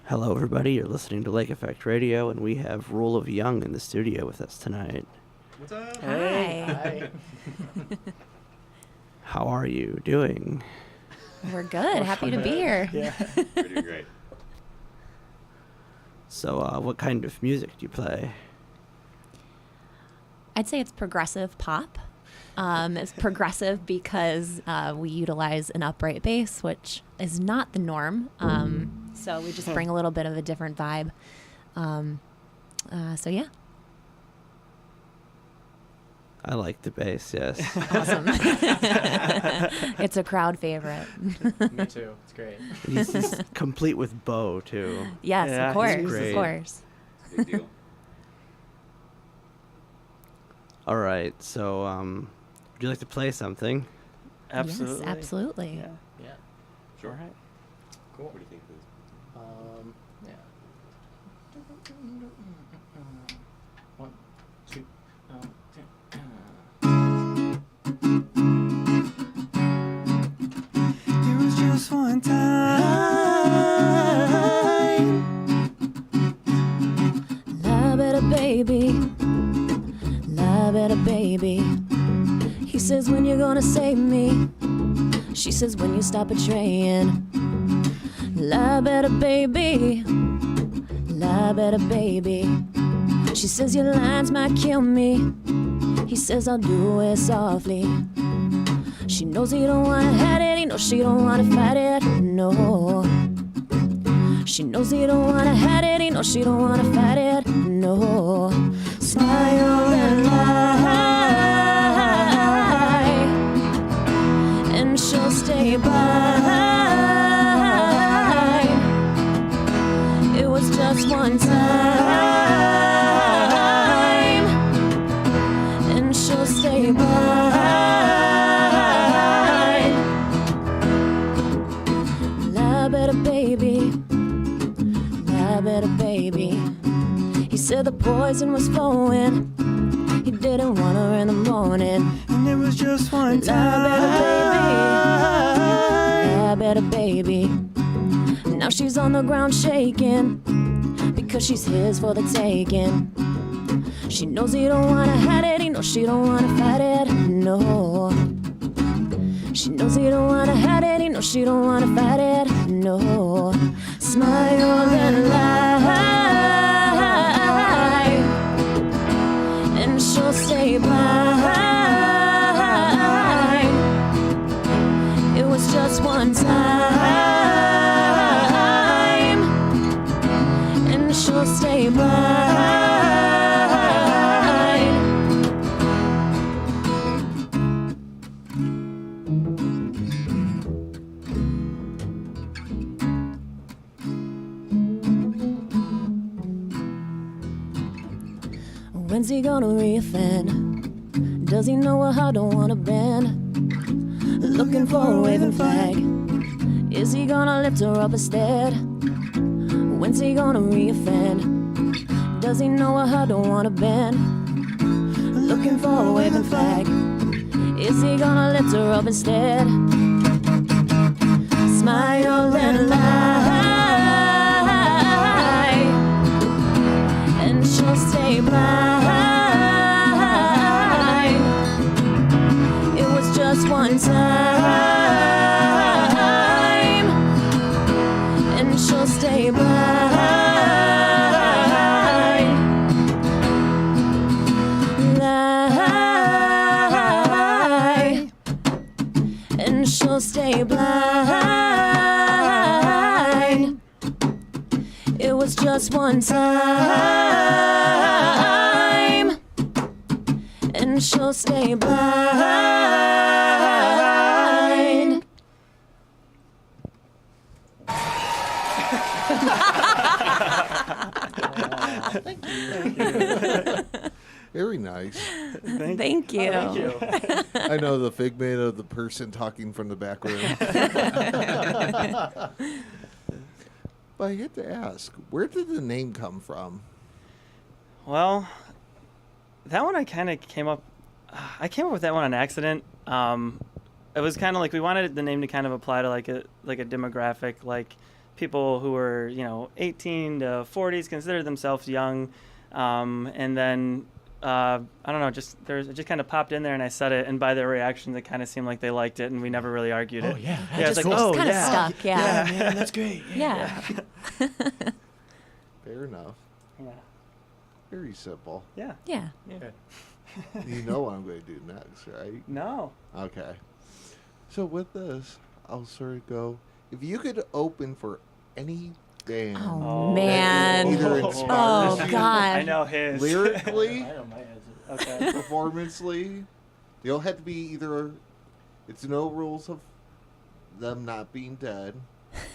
Hello, everybody. You're listening to Lake Effect Radio, and we have Rule of Young in the studio with us tonight. What's up? Hi. How are you doing? We're good. Happy to be here. Yeah. We're doing great. So, what kind of music do you play? I'd say it's progressive pop. It's progressive because we utilize an upright bass, which is not the norm. So we just bring a little bit of a different vibe. So yeah. I like the bass, yes. Awesome. It's a crowd favorite. Me too. It's great. He's complete with bow, too. Yes, Yeah, of course, he's great. of course. It's a big deal. All right, so would you like to play something? Absolutely. Yes, absolutely. Yeah. Yeah. Sure. All right. Cool. What do you think, Liz? Yeah. One, two, It was just one time. Lie better, baby. Lie better, baby. He says, when you're gonna save me. She says, when you stop betraying. Lie better, baby. Lie better, baby. She says, your lines might kill me. He says, I'll do it softly. She knows he don't wanna hide it. He knows she don't wanna fight it. No. She knows he don't wanna hide it. He knows she don't wanna fight it. No. Smile and lie, and she'll stay by. It was just one time, and she'll stay by. Lie better, baby. Lie better, baby. He said the poison was flowing. He didn't want her in the morning. And it was just one Lie better, time. baby. Now she's on the ground shaking because she's his for the taking. She knows he don't wanna hide it. He knows she don't wanna fight it. No. She knows he don't wanna hide it. He knows she don't wanna fight it. No. Smile and lie, and she'll stay blind. It was just one time, and she'll stay blind. When's he gonna reoffend? Does he know her heart don't wanna bend? Looking for a waving flag. Is he gonna lift her up instead? When's he gonna reoffend? Does he know her heart don't wanna bend? Looking for a waving flag. Is he gonna lift her up instead? Smile and lie, and she'll stay blind. It was just one time, and she'll stay blind. Lie, and she'll stay blind. It was just one time, and she'll stay blind. Very nice. Thank you. Thank you. I know the figment of the person talking from the back room. But I get to ask, where did the name come from? Well, that one I kind of came up. I came up with that one on accident. It was kind of like we wanted the name to kind of apply to like a demographic, like people who were 18 to 40s considered themselves young, and then I don't know, it just kind of popped in there, and I said it, and by their reactions, it kind of seemed like they liked it, and we never really argued it. Oh yeah, Yeah, it's that's like, cool. oh, Kind of yeah. stuck, yeah. man, that's great. Yeah. Fair enough. Yeah. Very simple. Yeah. Yeah. You know what I'm going to do next, right? No. Okay. So with this, I'll sort of go. If you could open for any band, Oh, Oh. man. Either Oh, inspires you God. I know his. lyrically, I know my answer. Okay. performancely, you don't have to be either. It's no rules of them not being dead.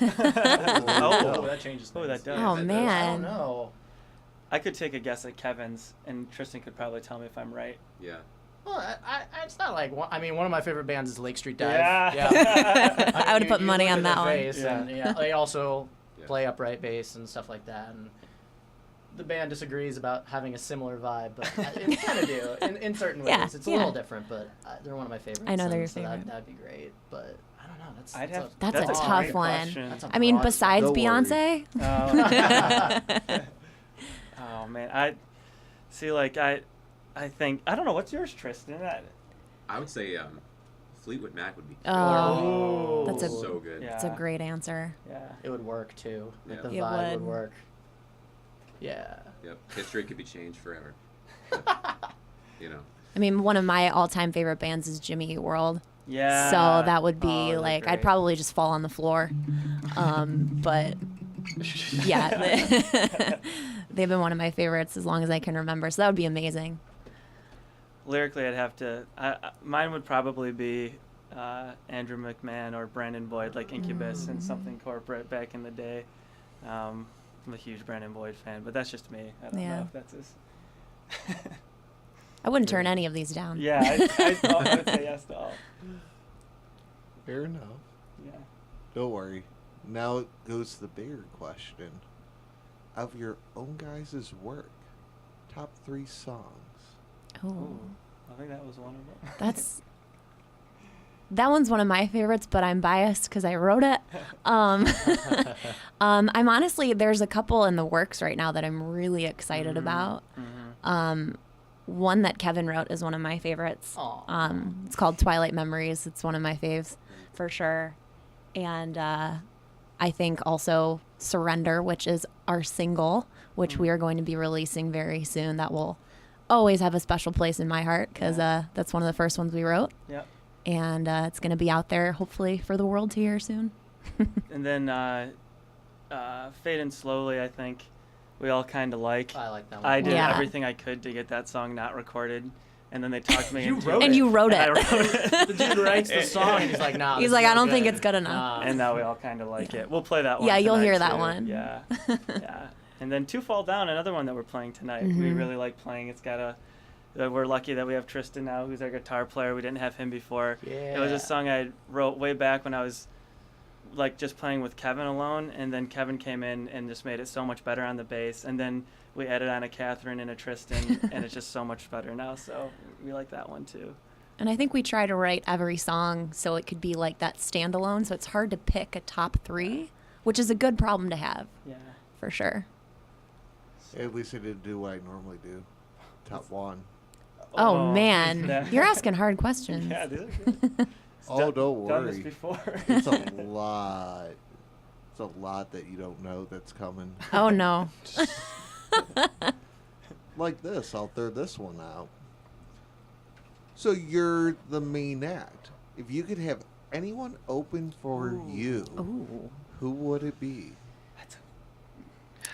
Oh, that changes Oh, things. that does. Oh, I don't man. know. I could take a guess at Kevin's, and Tristan could probably tell me if I'm right. Yeah. Well, it's not like one of my favorite bands is Lake Street Dive. Yeah. I would've put money look on at that their one. bass Yeah. And, yeah, they also Yeah. play upright bass and stuff like that. And the band disagrees about having a similar vibe, but they kind of do in certain ways. Yeah, It's a yeah. little different, but they're one of my favorites. I know they're your and so favorite. That'd be great, but I don't know. That's a great tough one. question. That's a I mean, broad- besides Don't worry. Beyonce. Oh man, I see. Like I think I don't know. What's yours, Tristan? I would say Fleetwood Mac would be Oh, that's a so good. Yeah. that's a great answer. Yeah. It would work too. Like Yeah. the It vibe would would. work. Yeah. Yep. History could be changed forever. But, I mean, one of my all-time favorite bands is Jimmy Eat World. Yeah. So that would be Oh, they're like I'd great. probably just fall on the floor. But yeah, they've been one of my favorites as long as I can remember. So that would be amazing. Lyrically, I'd have to. Mine would probably be Andrew McMahon or Brandon Boyd, like Incubus and something corporate back in the day. I'm a huge Brandon Boyd fan, but that's just me. I don't Yeah. know if that's his. I wouldn't turn any of these down. Yeah, I would say yes to all. Fair enough. Yeah. Don't worry. Now it goes to the bigger question. Of your own guys' work, top 3 songs. Oh, Ooh, I think that was one of them. that one's one of my favorites, but I'm biased because I wrote it. I'm honestly, there's a couple in the works right now that I'm really excited about. One that Kevin wrote is one of my favorites. Aw. It's called Twilight Memories. It's one of my faves for sure. And I think also Surrender, which is our single, which we are going to be releasing very soon. That will always have a special place in my heart because that's one of the first ones we wrote. Yep. And it's going to be out there hopefully for the world to hear soon. And then Fading Slowly, I think we all kind of like. I like that one. I did Yeah. everything I could to get that song not recorded, and then they talked me You into wrote it. And you wrote And I it. wrote it. The dude writes the song and he's like, nah. He's this like, is I no don't think good." it's good enough. Nah. And now we all kind of like it. We'll play that one. Yeah, you'll tonight, hear that too. one. Yeah, yeah. And then Two Fall Down, another one that we're playing tonight. We Mhm. really like playing. It's got a. We're lucky that we have Tristan now, who's our guitar player. We didn't have him before. It was Yeah. a song I wrote way back when I was like just playing with Kevin alone, and then Kevin came in and just made it so much better on the bass, and then we added on a Catherine and a Tristan, and it's just so much better now. So we like that one too. And I think we try to write every song so it could be like that standalone. So it's hard to pick a top 3, which is a good problem to have Yeah. for sure. At least I didn't do what I normally do. Top 1. Oh, man, yeah. you're asking hard questions. Yeah, these are good. Oh, don't Done this worry. before. It's a lot. It's a lot that you don't know that's coming. Oh no. Like this, I'll throw this one out. So you're the main act. If you could have anyone open for you, Ooh. who would it be?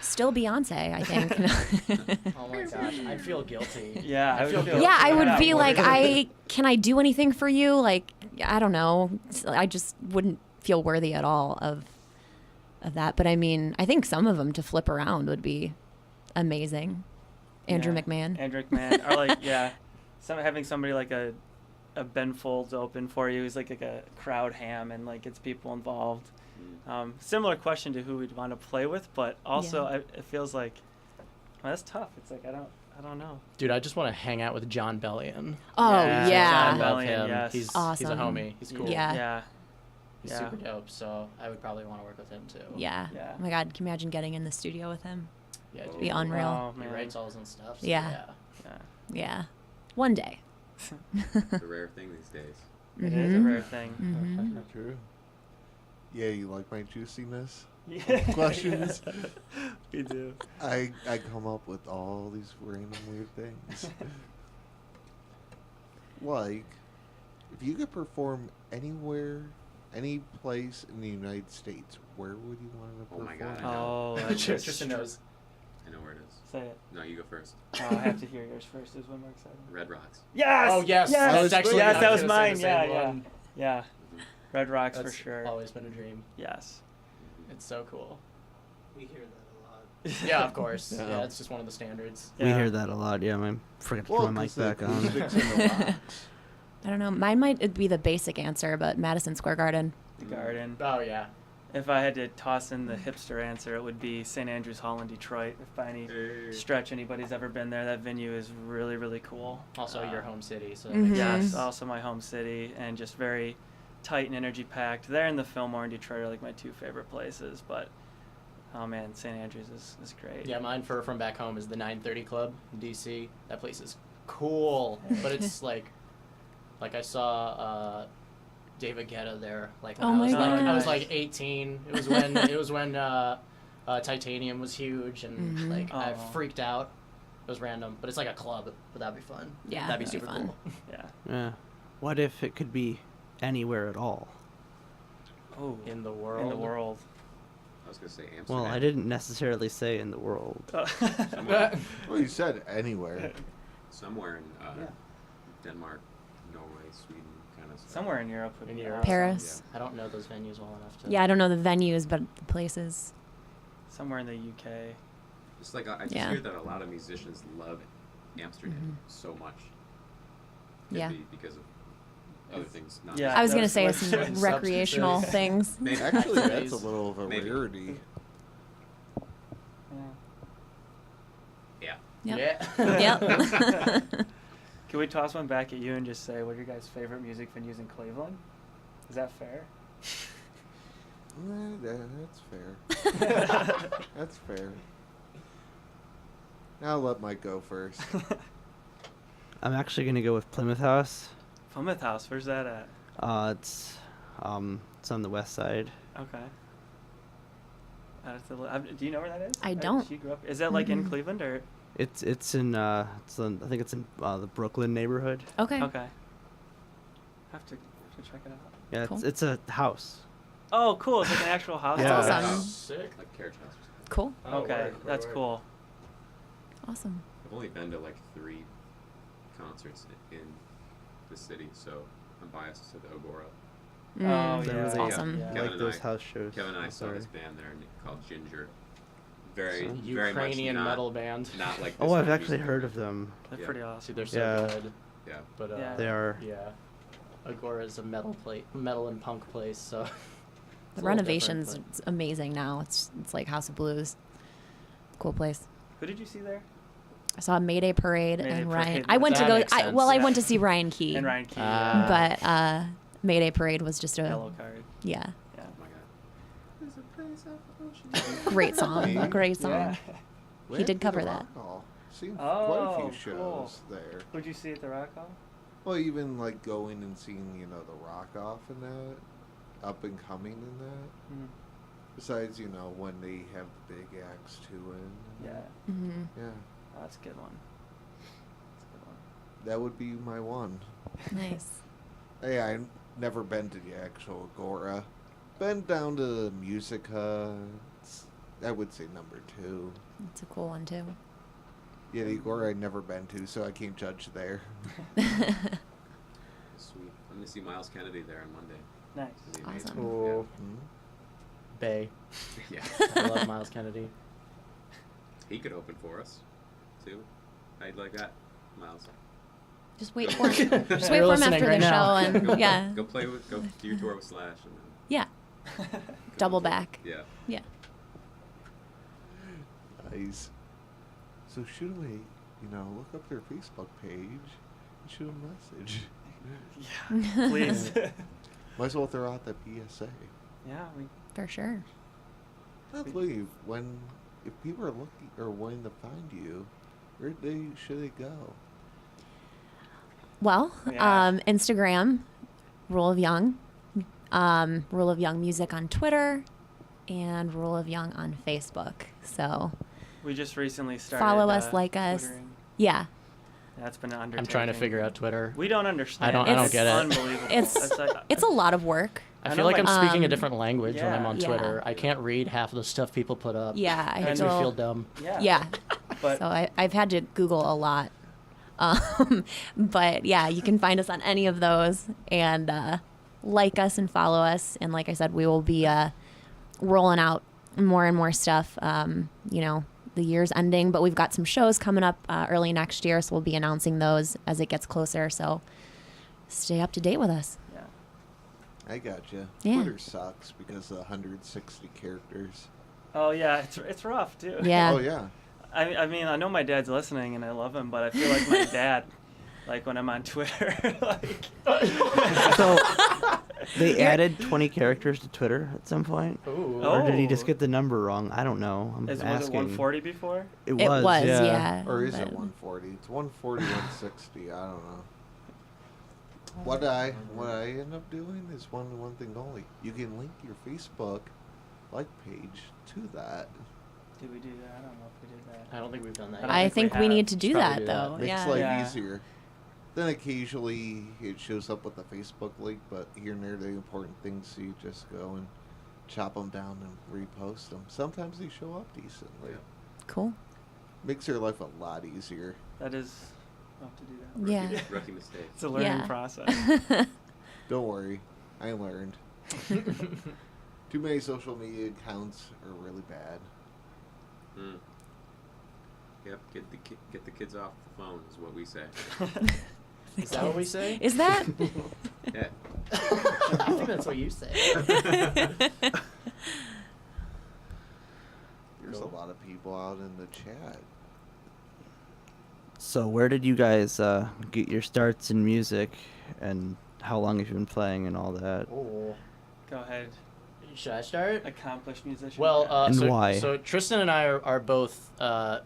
Still Beyonce, I think. Oh my gosh, I feel guilty. Yeah, I would feel feel- guilty. Yeah, I would Yeah, be what like, can I do anything for you? Like, I don't know. I just wouldn't feel worthy at all of that. But I mean, I think some of them to flip around would be amazing. Andrew Yeah. McMahon. Andrew McMahon, or like having somebody like a Ben Folds open for you is like a crowd ham and like gets people involved. Similar question to who we'd want to play with, but also Yeah. it feels like that's tough. It's like I don't know. Dude, I just want to hang out with John Bellion. Oh, Yeah. yeah. I love Bellion, him. yes. He's a Awesome. homie. He's cool. Yeah. Yeah. He's Yeah. super dope, so I would probably want to work with him too. Yeah. Yeah. Oh my God, can you imagine getting in the studio with him? Yeah, dude. Be unreal. Oh, He man. writes all his own stuff. So Yeah. Yeah. Yeah. One day. It's a rare thing these days. It is a rare thing. Mm-hmm. True. Yeah, you like my juiciness? Yeah. Questions? We do. I come up with all these random weird things. Like, if you could perform anywhere, any place in the United States, where would you want to Oh my perform? God, I know. Oh, that's just Tristan knows. I know where it is. Say it. No, you go first. Oh, I have to hear yours first. Is when we're excited. Red Rocks. Yes. Oh yes, Yes. I was that's actually yes, I that was was gonna say mine. the Yeah, same yeah, one. yeah. Red Rocks That's for sure. always been a dream. Yes. It's so cool. We hear that a lot. Yeah, of course. Yeah. Yeah, it's just one of the standards. We Yeah. hear that a lot. Yeah, I forgot to put my mic 'cause the back on. acoustics in the rocks. I don't know. Mine might be the basic answer, but Madison Square Garden. The Garden. Oh yeah. If I had to toss in the hipster answer, it would be St. Andrews Hall in Detroit. If by any Hey. stretch anybody's ever been there, that venue is really, really cool. Also your Uh, home city, so Mhm. Yes, also my home city, and just very tight and energy packed. There and the Fillmore in Detroit are like my two favorite places, but oh man, St. Andrews is great. Yeah, mine from back home is the 930 Club in DC. That place is cool, but it's like I saw David Guetta there. Like when Oh I was my like I was gosh. like 18. It was when Titanium was huge, and Mhm. like I Aw. freaked out. It was random, but it's like a club. But that'd be fun. Yeah, that'd be that'd be super fun. cool. Yeah. Yeah. What if it could be anywhere at all? Oh, In the world. in the world. I was gonna say Amsterdam. Well, I didn't necessarily say in the world. Somewhere, Well, you said anywhere. somewhere in Yeah. Denmark, Norway, Sweden, kind of stuff. Somewhere in Europe would In be Europe. awesome. Paris. I don't know those venues well enough to. Yeah, I don't know the venues, but the places. Somewhere in the UK. Just like I just Yeah. hear that a lot of musicians love Amsterdam so much. Could Yeah. be because of other things. Not Yeah. I was gonna that's say what- some Substances. recreational things. Maybe. Actually, that's a Activities. little of a Maybe. rarity. Yeah. Yeah. Yep. Yeah. Yep. Can we toss one back at you and just say what are your guys' favorite music venues in Cleveland? Is that fair? That's fair. That's fair. Now I'll let Mike go first. I'm actually gonna go with Plymouth House. Plymouth House, where's that at? It's on the west side. Okay. Do you know where that is? I don't. She grew up. Is that like in Mm-mm. Cleveland or? It's in I think it's in the Brooklyn neighborhood. Okay. Okay. Have to check it out. Yeah, Cool. it's a house. Oh, cool! It's like an actual house. Yeah. That's awesome. Sick. Like Carriage House. Cool. Oh, Okay, word, that's word. cool. Awesome. I've only been to like 3 concerts in the city, so I'm biased to the Agora. Oh, Mm. They're yeah. really Awesome. Yeah. like Kevin and those I- house shows. Kevin and I I'm saw sorry. this band there called Ginger. Very, So- very much Ukrainian not, metal band. not like. Oh, this I've kind of actually music. heard of them. They're Yeah. pretty Dude, awesome. they're so Yeah. good. Yeah. But Yeah. They are. yeah. Agora is a metal and punk place, so it's The a little renovations different, is amazing now. It's like House of Blues. Cool place. Who did you see there? I saw Mayday Parade Mayday and Ryan. Parade, I went to that go. makes sense. Well, I Yeah. went to see Ryan Key. And Ryan Key. Ah. But Mayday Parade was just a Yellow Card. yeah, Yeah. Oh my god. great song. Great song. Yeah. We He had did to cover the that. Rock Hall. Seen quite a Oh, few cool. shows there. Who'd you see at the Rock Hall? Well, even like going and seeing, the Rock Off and that, up and coming in that. Mm. Besides, when they have the big acts too in. Yeah. hmm Yeah. Oh, that's a good one. That's a good one. That would be my one. Nice. Hey, I've never been to the actual Agora. Been down to the Musica. I would say number 2. It's a cool one too. Yeah, the Agora I've never been to, so I can't judge there. Sweet. I'm gonna see Miles Kennedy there on Monday. Nice. It'll be amazing. Awesome. Cool. Hmm? Bay. Yeah. I love Miles Kennedy. He could open for us, too. I'd like that, Miles. Just wait for him. Just wait You're for him listening after right the now. show, Go, and yeah, Go do your tour with Slash, and then yeah, come double on tour. back. Yeah. Yeah. Nice. So shoot away, look up their Facebook page and shoot a message. Yeah. Please. Might as well throw out that PSA. Yeah, we For sure. Let's leave. If people are looking or wanting to find you, where should they go? Well, Yeah. Instagram, Rule of Young, Rule of Young Music on Twitter, and Rule of Young on Facebook. So just recently started. follow us, like us. Twittering. Yeah, That's been an undertaking. I'm trying to figure out Twitter. We don't understand. I don't It's get it. Unbelievable. it's like, it's a lot of work. I I feel know like I'm my- speaking a Um, different language when I'm yeah. on Yeah. Twitter. I can't read half of the stuff people put up. Yeah, I It makes feel, me feel dumb. yeah. yeah. But So I've had to Google a lot. But yeah, you can find us on any of those and like us and follow us. And like I said, we will be rolling out more and more stuff. The year's ending, but we've got some shows coming up early next year, so we'll be announcing those as it gets closer. So stay up to date with us. yeah. I gotcha. Yeah. Twitter sucks because of 160 characters. Oh yeah, it's rough too. Yeah. Oh yeah. I mean, I know my dad's listening and I love him, but I feel like my dad, like when I'm on Twitter, like. So they added 20 characters to Twitter at some point, Ooh. Oh. or did he just get the number wrong? I don't know. I'm Was it asking. 140 before? It It was. was, yeah. yeah. Or is but- it 140? It's 140, 160. I don't know. What I end up doing is one thing only. You can link your Facebook like page to that. Did we do that? I don't know if we did that. I don't think we've done that. I don't yet. I think we think we have. need to do Probably that do that. though. Makes Yeah. life Yeah. easier. Then occasionally it shows up with a Facebook link, but here and there the important things, so you just go and chop them down and repost them. Sometimes they show up decently. Yeah. Cool. Makes your life a lot easier. That is. We'll have to do that. Yeah. Rookie mistake. It's a learning Yeah. process. Don't worry, I learned. Too many social media accounts are really bad. Mm. Yep. Get the kids off the phone is what we say. Is that what we say? Is that? Yeah. I think that's what you say. There's a lot of people out in the chat. So where did you guys get your starts in music, and how long have you been playing and all that? Oh. Go ahead. Should I start? Accomplished musician. Well, And so, why? so Tristan and I are both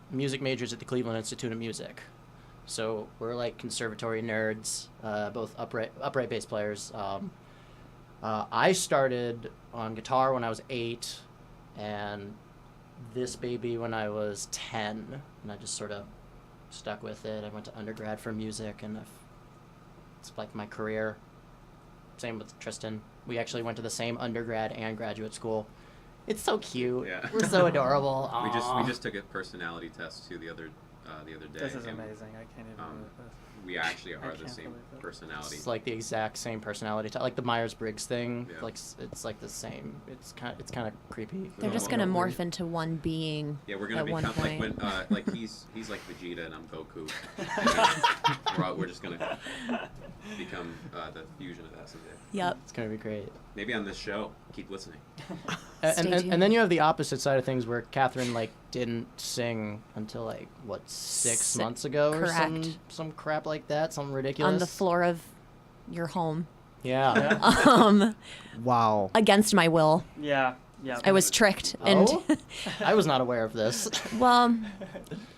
music majors at the Cleveland Institute of Music. So we're like conservatory nerds, both upright bass players. I started on guitar when I was 8, and this baby when I was 10, and I just sort of stuck with it. I went to undergrad for music, and it's like my career. Same with Tristan. We actually went to the same undergrad and graduate school. It's so cute. Yeah. We're so adorable. We Aw. just took a personality test too the other day. This is and, amazing. I can't even um, believe this. We actually I are the can't same believe it. personality. It's like the exact same personality type, like the Myers-Briggs thing. Yeah. Like it's like the same. It's kind of creepy. They're No, just no, gonna no, morph into one being. Yeah, we're gonna at one become like point. when like he's like Vegeta and I'm Goku. we're just gonna become the fusion of that someday. Yep. It's gonna be great. Maybe on this show. Keep listening. Stay tuned. And then you have the opposite side of things where Catherine like didn't sing until like what 6 Si- months ago or correct. some crap like that, something ridiculous. On the floor of your home. Yeah. Wow. Against my will. Yeah. Yeah. I was tricked. And Oh? I was not aware of this. well,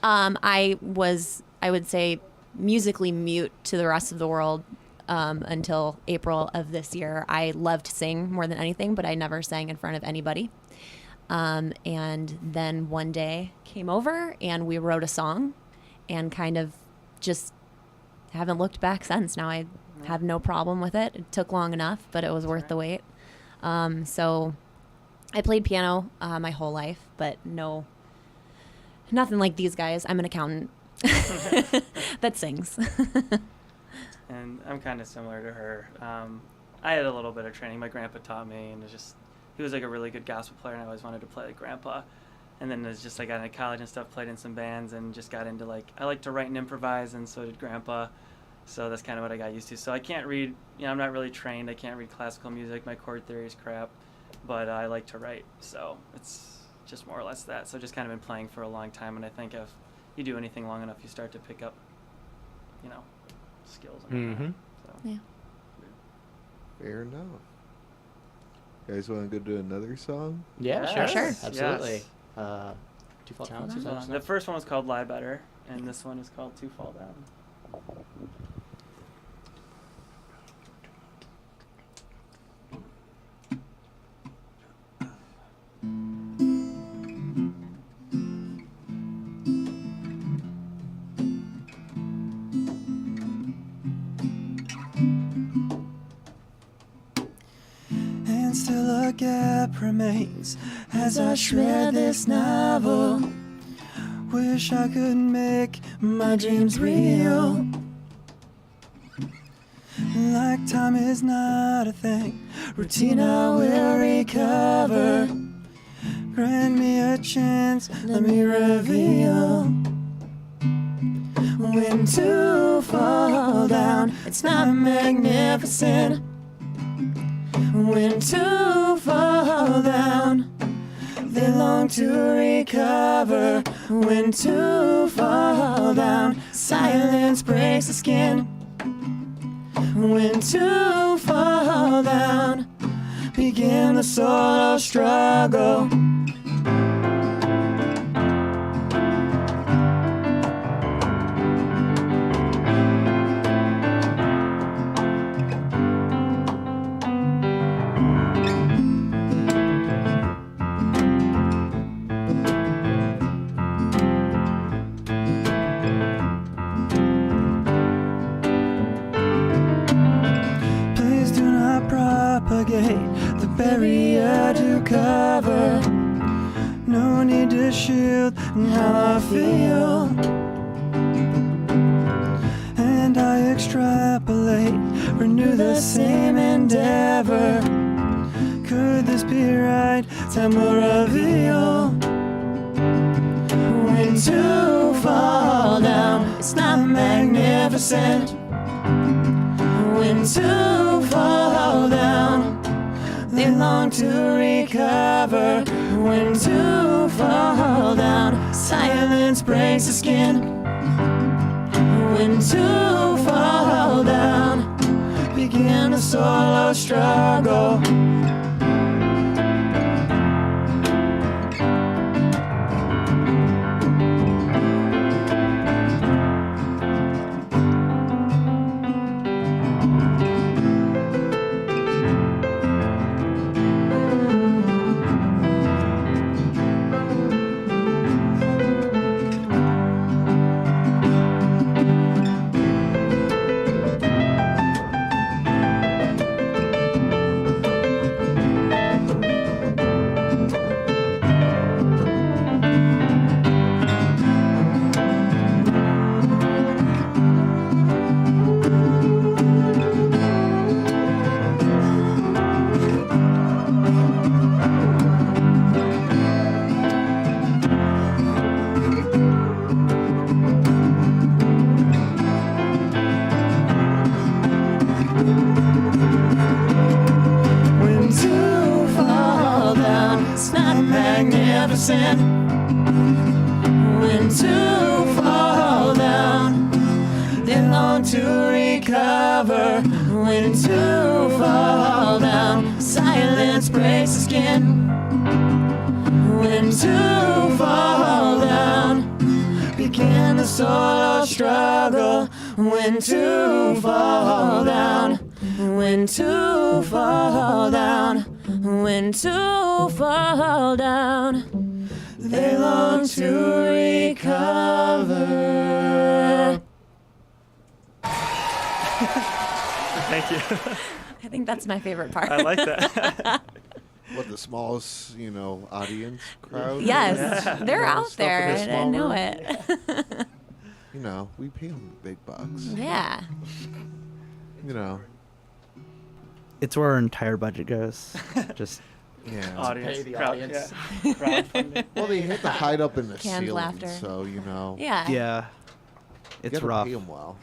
I would say, musically mute to the rest of the world until April of this year. I loved to sing more than anything, but I never sang in front of anybody. And then one day came over and we wrote a song and kind of just haven't looked back since. Now I have no problem with it. It took long enough, but it was worth the wait. So I played piano my whole life, but nothing like these guys. I'm an accountant that sings. And I'm kind of similar to her. I had a little bit of training. My grandpa taught me, and he was like a really good gospel player, and I always wanted to play like grandpa. And then it's just I got into college and stuff, played in some bands, and just got into I like to write and improvise, and so did grandpa. So that's kind of what I got used to. So I can't read, I'm not really trained. I can't read classical music. My chord theory is crap, but I like to write. So it's just more or less that. So just kind of been playing for a long time, and I think if you do anything long enough, you start to pick up, skills. And whatnot. Mhm. So. Yeah. Fair enough. You guys want to go do another song? Yeah, Yes. sure. Yes. Absolutely. Two Fall Down. Fall Two Down. Fall The first one was called Lie Better, and this one is called To Fall Down. And still a gap remains as I shred this novel. Wish I could make my dreams real. Like time is not a thing, routine I will recover. Grant me a chance, let me reveal. When to fall down, it's not magnificent. When to fall down, they long to recover. When to fall down, silence breaks the skin. When to fall down, begin the solo struggle. Please do not propagate the barrier to cover. No need to shield how I feel. And I extrapolate, renew the same endeavor. Could this be right? Time will reveal. When to fall down, it's not magnificent. When to fall down, they long to recover. When to fall down, silence breaks the skin. When to fall down, begin a solo struggle. When to fall down, it's not magnificent. When to fall down, they long to recover. When to fall down, silence breaks the skin. When to fall down, begin the solo struggle. When to fall down, when to fall down, when to fall down, they long to recover. Thank you. I think that's my favorite part. I like that. What, the smallest, audience crowd? Yes, Yeah. they're out Stuff in there. a I small know room? it. We pay them big bucks. Yeah. It's where our entire budget goes. Just Yeah. Audience. Pay the crowd, audience. Yeah. Crowdfunding. Well, they hit to hide up in the Canned ceiling, laughter. so Yeah. yeah, you it's gotta rough. pay them well,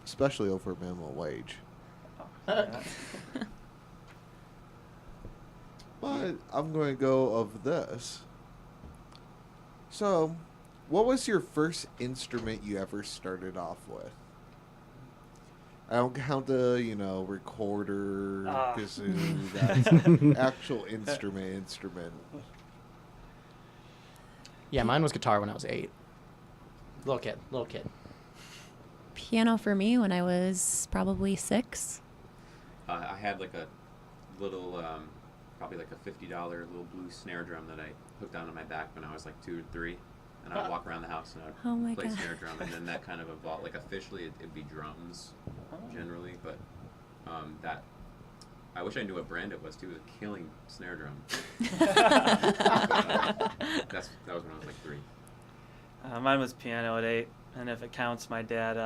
especially over minimum wage. Yeah. But I'm going to go of this. So, what was your first instrument you ever started off with? I don't count the, recorder, Ah. kazoo, that's actual instrument. Yeah, mine was guitar when I was 8. Little kid. Piano for me when I was probably 6. I had like a little, probably like a $50 little blue snare drum that I hooked onto my back when I was like 2 or 3. And I'd walk around the house and Oh I'd my play God. snare drum, and then that kind of evolved. Like officially, it'd be drums generally, but that I wish I knew what brand it was too. It was a Killing snare drum. That was when I was like 3. Mine was piano at 8, and if it counts, my dad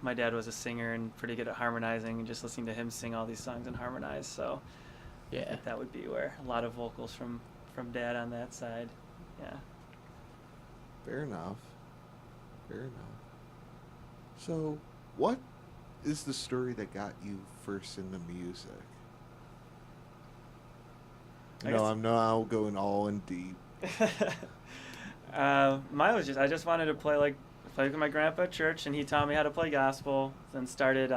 was a singer and pretty good at harmonizing, and just listening to him sing all these songs and harmonize. So I Yeah. think that would be where a lot of vocals from dad on that side. Yeah. Fair enough. So, what is the story that got you first into music? I No, guess- I'm now going all in deep. Mine was just I just wanted to play with my grandpa at church, and he taught me how to play gospel. Then started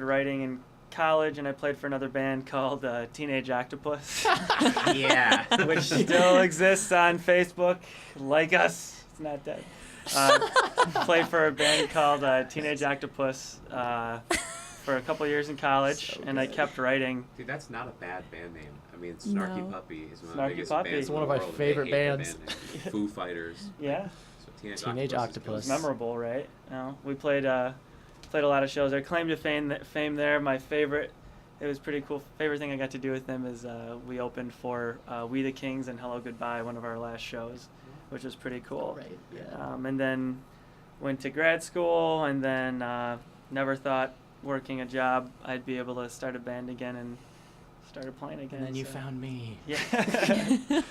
writing in college, and I played for another band called Teenage Octopus, Yeah. which still exists on Facebook. Like us, it's not dead. Played for a band called Teenage Octopus for a couple years in college, So and I good. kept writing. Dude, that's not a bad band name. I mean, Snarky No. Puppy is one of Snarky the biggest Puppy. bands It's in one the of my world. and they favorite hate their bands. band name. Foo Fighters. Yeah. So Teenage Teenage Octopus. Octopus. It's memorable, right? We played a lot of shows. Our claim to fame there. My favorite, it was pretty cool. Favorite thing I got to do with them is we opened for We the Kings and Hello Goodbye, one of our last shows, which was pretty cool. Right. Yeah. And then went to grad school, and then never thought working a job I'd be able to start a band again, and started playing again. And then you so- found me. Yeah.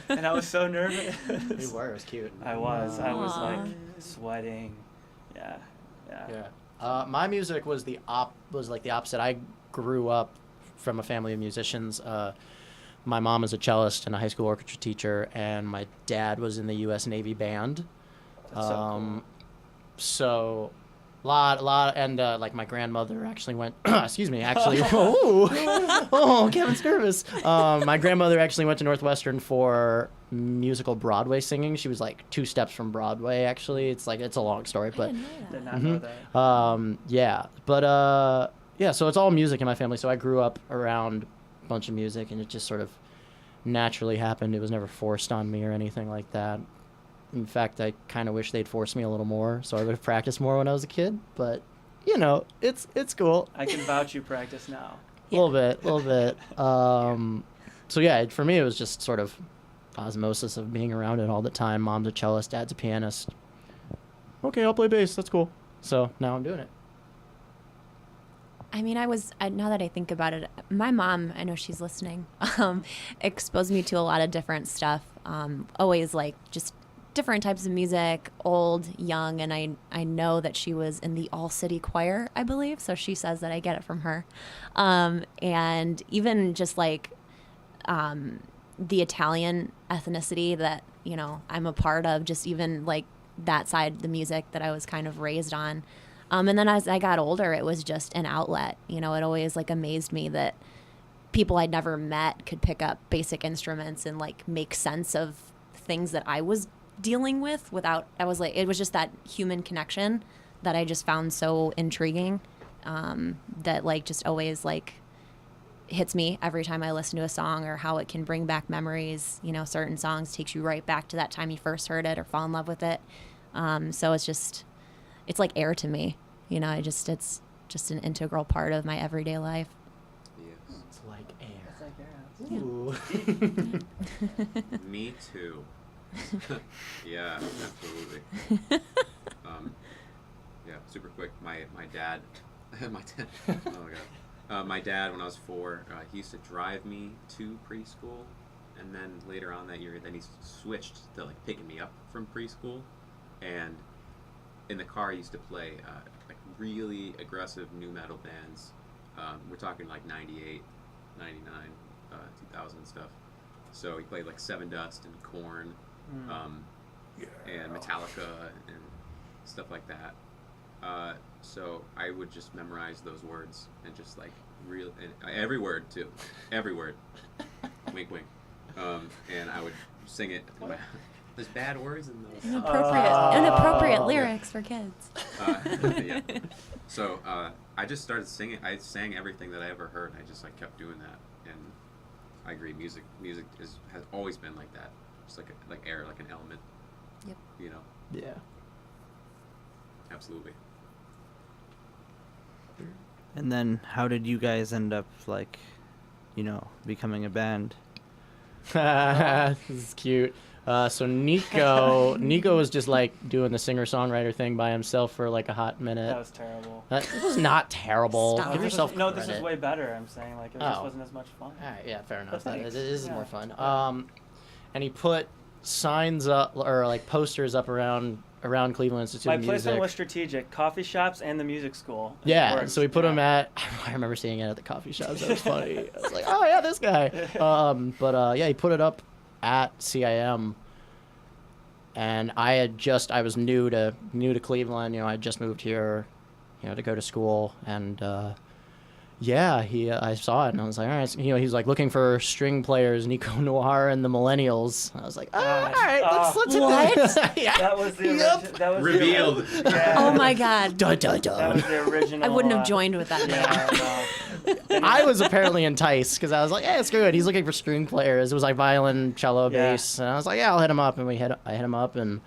And I was so nervous. You were. It was cute. I was like Aw. sweating. Yeah. Yeah. My music was like the opposite. I grew up from a family of musicians. My mom is a cellist and a high school orchestra teacher, and my dad was in the U.S. Navy band. That's so cool. So, lot, and like my grandmother actually went. Excuse me, actually. Oh, Kevin's nervous. My grandmother actually went to Northwestern for musical Broadway singing. She was like 2 steps from Broadway. Actually, it's a long story, but. Did not know that. Yeah, but yeah, so it's all music in my family. So I grew up around a bunch of music, and it just sort of naturally happened. It was never forced on me or anything like that. In fact, I kind of wish they'd forced me a little more, so I would have practiced more when I was a kid. But it's cool. I can vouch you practice now. A little bit. So yeah, for me, it was just sort of osmosis of being around it all the time. Mom's a cellist, dad's a pianist. Okay, I'll play bass. That's cool. So now I'm doing it. I mean, now that I think about it, my mom, I know she's listening, exposed me to a lot of different stuff. Always like just different types of music, old, young, and I know that she was in the All City Choir, I believe. So she says that I get it from her. And even just like the Italian ethnicity that, I'm a part of, just even like that side of the music that I was kind of raised on. And then as I got older, it was just an outlet. It always like amazed me that people I'd never met could pick up basic instruments and like make sense of things that I was dealing with without, it was just that human connection that I just found so intriguing, that like just always like hits me every time I listen to a song, or how it can bring back memories. Certain songs takes you right back to that time you first heard it or fall in love with it. So it's like air to me, it's just an integral part of my everyday life. Yes. It's like air. It's like, yeah. Ooh. Me too. Yeah, absolutely. Yeah, super quick. My dad, my dad. Oh my god. My dad, when I was 4, he used to drive me to preschool, and then later on that year, then he switched to like picking me up from preschool, and in the car he used to play like really aggressive nu metal bands. We're talking like 98, 99, 2000 stuff. So he played like Seven Dust and Korn, and Metallica and stuff like that. So I would just memorize those words and just like and every word too, every word. Wink, wink. And I would sing it. There's bad words in those. Inappropriate lyrics for kids. Yeah. So I just started singing. I sang everything that I ever heard. I just like kept doing that, and I agree. Music has always been like that. Just like air, like an element. Yep. You know. Yeah. Absolutely. And then how did you guys end up like, becoming a band? This is cute. So Nico was just like doing the singer-songwriter thing by himself for like a hot minute. That was terrible. It was not terrible. Stop. Give yourself No, credit. this is way better. I'm saying like it just Oh. wasn't as much fun. All right, yeah, fair enough. But It thanks. is Yeah. more fun. And he put signs up or like posters up around Cleveland Institute My of Music. placement was strategic: coffee shops and the music school. It Yeah, worked. so we put Yeah. him at. I remember seeing it at the coffee shops. That was funny. I was like, oh yeah, this guy. Yeah, he put it up at CIM, and I was new to Cleveland. I had just moved here, to go to school, and I saw it and I was like, all right. He's like looking for string players, Nico Noir and the Millennials. I was like, all right, let's What? yeah. That was the Yep. origin. That was Revealed. Yeah. Oh my God. Dun, dun, That dun. was the original. I wouldn't have joined with that. Yeah, I was apparently enticed because I was like, "Yeah, it's good." He's looking for string players. It was like violin, cello, Yeah. bass, and I was like, "Yeah, I'll hit him up." And I hit him up, and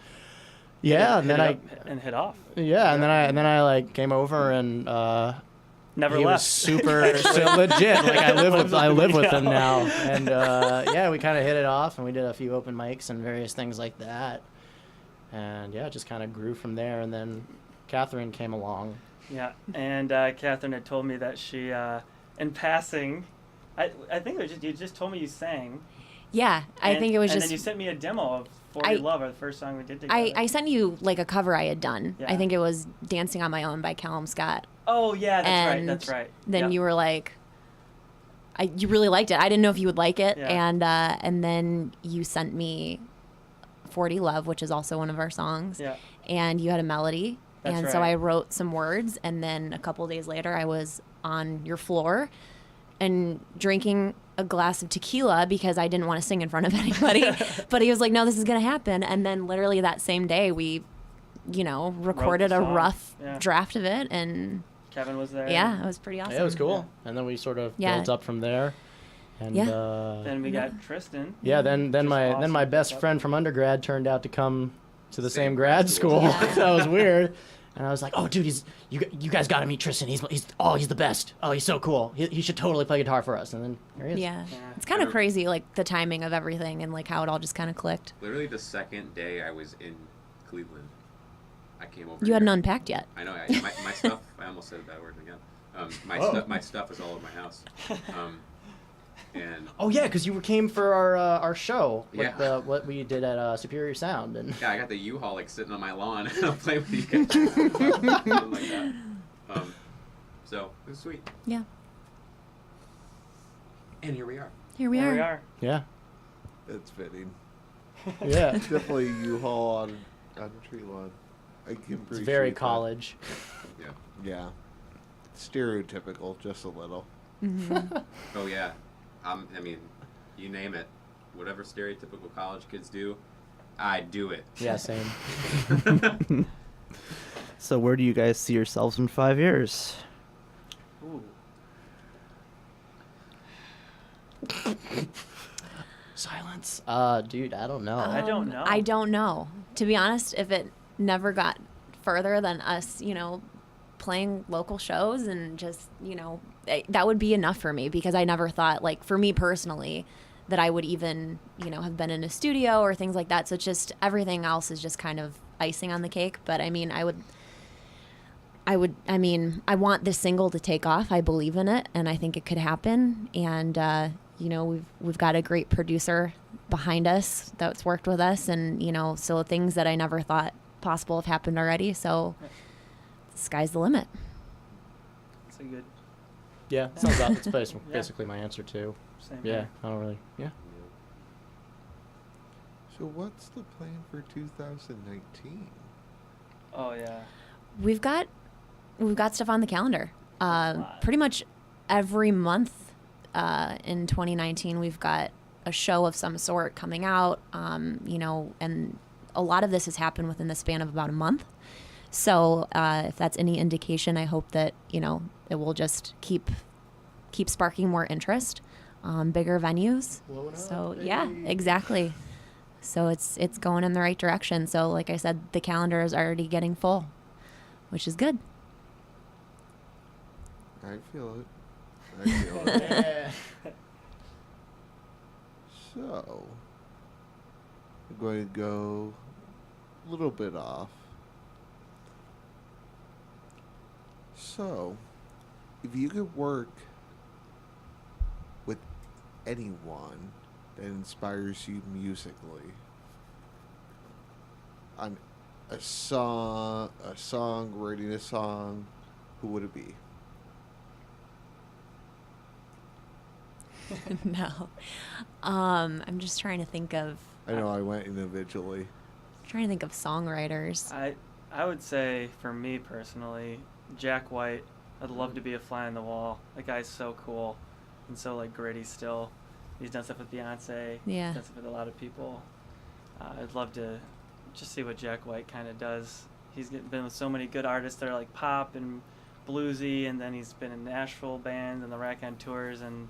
and then hit off. and then I like came over and Never he left. was super so legit. Like I live with him now, and we kind of hit it off, and we did a few open mics and various things like that, and it just kind of grew from there. And then Catherine came along. Yeah, and Catherine had told me that she, in passing, I think it was you just told me you sang. Yeah, I think it was and just. then you sent me a demo of 40 Love, or the first song we did together. I sent you like a cover I had done. Yeah. I think it was Dancing on My Own by Callum Scott. Oh yeah, that's right. And That's right. Then Yep. you were like, you really liked it. I didn't know if you would like it, Yeah. and then you sent me 40 Love, which is also one of our songs. Yeah. And you had a melody, That's and so right. I wrote some words, and then a couple days later, I was on your floor and drinking a glass of tequila because I didn't want to sing in front of anybody. But he was like, "No, this is gonna happen." And then literally that same day, we, recorded the a song. rough Yeah. draft of it, and Kevin was there. yeah, it was pretty awesome. Yeah, it was cool. And then we sort of Yeah. built up from there. And Yeah. Then we got Tristan. then Just my awesome. best Yep. friend from undergrad turned out to come to the same grad grad school. school. Yeah. That was weird. And I was like, "Oh, dude, you guys got to meet Tristan. He's the best. Oh, he's so cool. He should totally play guitar for us." And then here he is. Yeah. Yeah. It's kind of crazy, like the timing of everything and like how it all just kind of clicked. Literally the second day I was in Cleveland, I came over. You hadn't here. unpacked yet. I know. My stuff. I almost said that word again. My stuff is all over my house. And Oh yeah, because you came for our show, like Yeah. what we did at Superior Sound, and yeah, I got the U-Haul like sitting on my lawn and I'm playing with you guys. Something like that. So it was sweet. Yeah. And here we are. Here we Here are. we are. yeah, It's fitting. yeah, Definitely U-Haul on a tree lawn. I can it's appreciate very that. college. Yeah. Yeah. Stereotypical, just a little. Oh yeah. I mean, you name it. Whatever stereotypical college kids do, I do it. Yeah, same. So where do you guys see yourselves in 5 years? Ooh. Silence. Dude, I don't know. I don't know. I don't know. To be honest, if it never got further than us, playing local shows and just, that would be enough for me because I never thought, like, for me personally, that I would even, have been in a studio or things like that. So it's just everything else is just kind of icing on the cake. But I mean, I want this single to take off. I believe in it, and I think it could happen. And we've got a great producer behind us that's worked with us, and so things that I never thought possible have happened already. So the sky's the limit. It's a good. Yeah, sounds about. It's basically, Yeah. basically my answer too. Same Yeah, here. I don't really. Yeah. So what's the plan for 2019? Oh yeah. We've got we've got stuff on the calendar. Pretty much every month in 2019, we've got a show of some sort coming out, and a lot of this has happened within the span of about a month. So if that's any indication, I hope that, it will just keep sparking more interest, bigger venues. So yeah, exactly. So it's going in the right direction. So like I said, the calendar is already getting full, which is good. I feel it. So, I'm going to go a little bit off. So, if you could work with anyone that inspires you musically on a song, writing a song, who would it be? No. I'm just trying to think of I know I went individually. songwriters. I would say for me personally, Jack White. I'd love to be a fly on the wall. That guy's so cool and so like gritty still. He's done stuff with Beyonce. Yeah. He's done stuff with a lot of people. I'd love to just see what Jack White kind of does. He's been with so many good artists that are like pop and bluesy, and then he's been in Nashville bands and the Rack on tours, and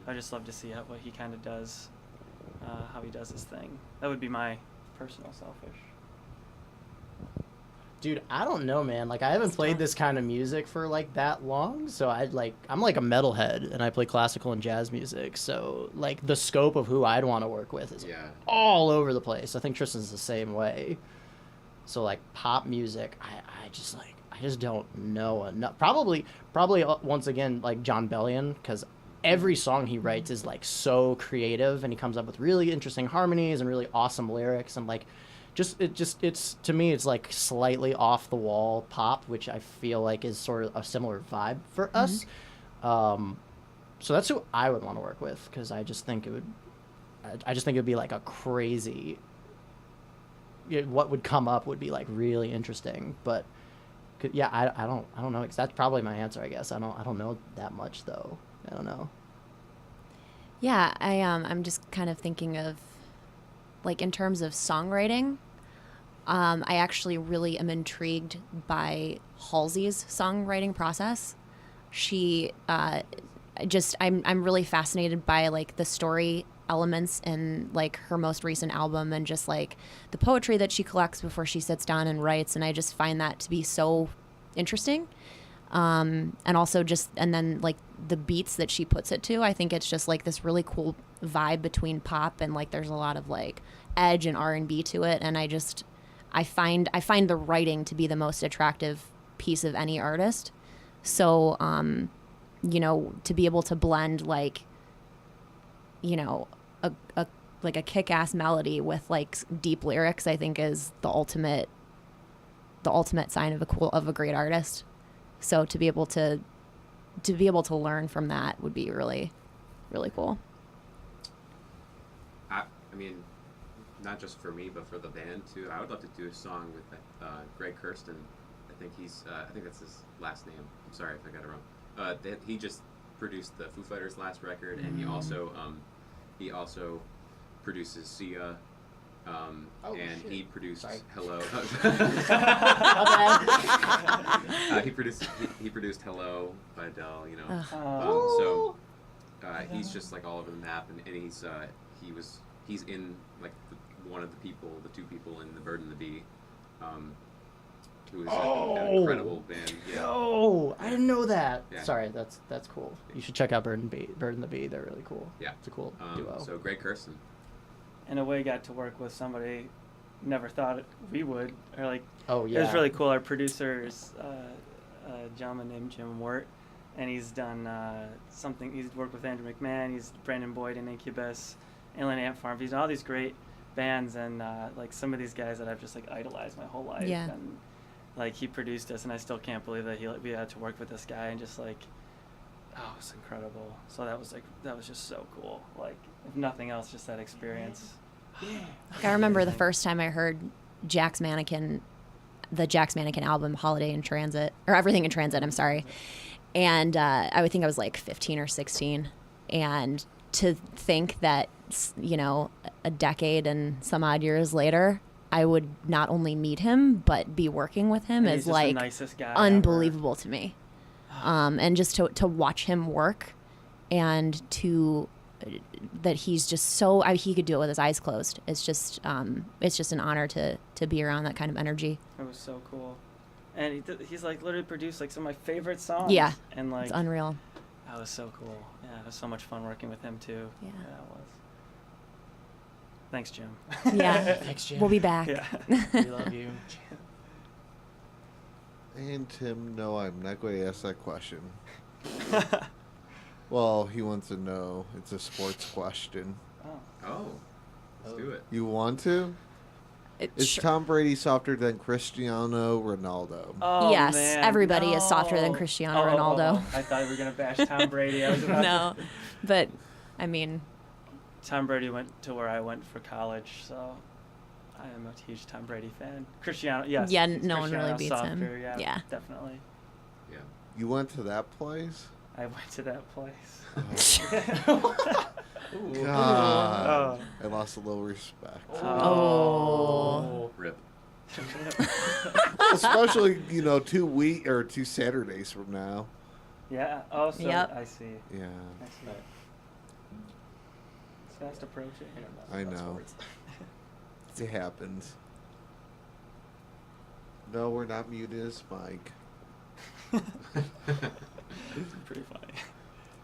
I just love to see what he kind of does, how he does his thing. That would be my personal selfish. Dude, I don't know, man. Like, I haven't played this kind of music for like that long, so I'm like a metalhead, and I play classical and jazz music. So like the scope of who I'd want to work with is all over the place. I think Tristan's the same way. So like pop music, I just don't know enough. Probably once again like John Bellion, because every song he writes is like so creative, and he comes up with really interesting harmonies and really awesome lyrics, and like it's to me it's like slightly off the wall pop, which I feel like is sort of a similar vibe for us. So that's who I would want to work with, because I just think it would be like a crazy, what would come up would be like really interesting. But yeah, I don't know. That's probably my answer, I guess. I don't know that much though. I don't know. Yeah, I'm just kind of thinking of, like, in terms of songwriting, I actually really am intrigued by Halsey's songwriting process. She, I'm really fascinated by, like, the story elements in, like, her most recent album, and just, like, the poetry that she collects before she sits down and writes, and I just find that to be so interesting. And also and then like the beats that she puts it to, I think it's just like this really cool vibe between pop and like there's a lot of like edge and R&B to it, and I find the writing to be the most attractive piece of any artist. So to be able to blend like a kick-ass melody with like deep lyrics, I think is the ultimate sign of a great artist. So to be able to learn from that would be really, really cool. I mean, not just for me, but for the band too. I would love to do a song with Greg Kurstin. I think that's his last name. I'm sorry if I got it wrong. He just produced the Foo Fighters' last record, and he also produces Sia. He produced Hello. He produced Hello by Adele. He's just like all over the map, and he's in like one of the two people in the Bird and the Bee, who is an incredible band. Yeah. Oh, I didn't know that. Yeah. Sorry, that's cool. You should check out Bird and the Bee. They're really cool. Yeah, it's a cool duo. So Greg Kurstin. In a way, got to work with somebody never thought we would, or like. Oh yeah. It was really cool. Our producer is a gentleman named Jim Wirt, and he's done something. He's worked with Andrew McMahon. He's Brandon Boyd in Incubus, Inland Ant Farm. He's done all these great bands, and like some of these guys that I've just like idolized my whole life. Yeah. And like he produced us, and I still can't believe that we had to work with this guy, and just like, oh, it's incredible. So that was just so cool. Like if nothing else, just that experience. I remember the first time I heard Jack's Mannequin the Jack's Mannequin album, Holiday in Transit, or Everything in Transit, I'm sorry. And I would think I was like 15 or 16. And to think that, you know, a decade and some odd years later, I would not only meet him, but be working with him And he's is just like the nicest guy unbelievable to me. And just to watch him work and that he's just so, he could do it with his eyes closed. It's just an honor to be around that kind of energy. It was so cool. And he's like literally produced like some of my favorite songs. Yeah. And like, It's unreal. that was so cool. Yeah, it was so much fun working with him too. Yeah. it was. Thanks, Jim. Yeah. Thanks, Jim. We'll be back. Yeah. We love you. And Tim, no, I'm not going to ask that question. Well, he wants to know. It's a sports question. Oh, let's do it. You want to? Is Tom Brady softer than Cristiano Ronaldo? Oh, Yes, man, everybody is softer than no. Cristiano Ronaldo. I thought we were gonna bash Tom Brady. I was about No, to. but I mean, Tom Brady went to where I went for college, so I am a huge Tom Brady fan. Cristiano, yes. yeah, no one really Cristiano's beats softer, him. Yeah, Yeah. definitely. Yeah. You went to that place? I went to that place. God. Oh. I lost a little respect. Oh. Rip. Especially, 2 Saturdays from now. Yeah. Oh, so Yep. I see. Yeah. I see. It's fast approaching. I know. It happens. No, we're not muted as Mike. Pretty funny.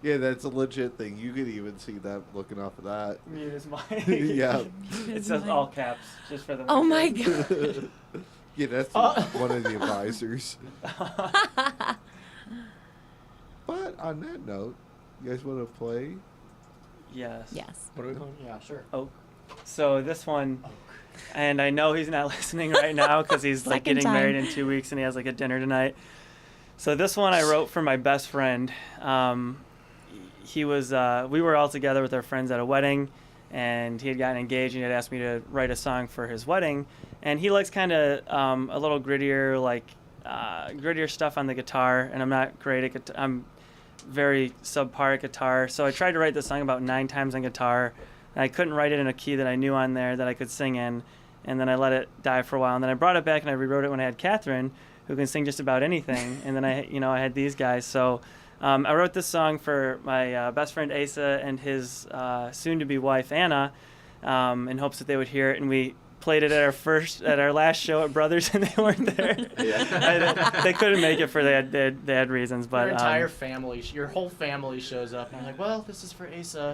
Yeah, that's a legit thing. You could even see that looking off of that. Mute is mine. Yeah. It says all caps, just for the Oh my record. God. Yeah, that's one of the advisors. But on that note, you guys want to play? Yes. Yes. What are we going? Yeah, sure. Oh, so this one, and I know he's not listening right now because he's like Second getting married time. in 2 weeks and he has like a dinner tonight. So this one I wrote for my best friend. We were all together with our friends at a wedding, and he had gotten engaged and he had asked me to write a song for his wedding. And he likes kind of a little grittier, grittier stuff on the guitar, and I'm not great at guitar. I'm very subpar at guitar. So I tried to write this song about 9 times on guitar, and I couldn't write it in a key that I knew on there that I could sing in. And then I let it die for a while, and then I brought it back and I rewrote it when I had Catherine, who can sing just about anything. And then I had these guys. So I wrote this song for my best friend Asa and his soon-to-be wife Anna, in hopes that they would hear it. And we played it at our last show at Brothers, and they weren't there. They couldn't make it they had reasons, but Your entire family, your whole family shows up, and you're like, "Well, this is for Asa,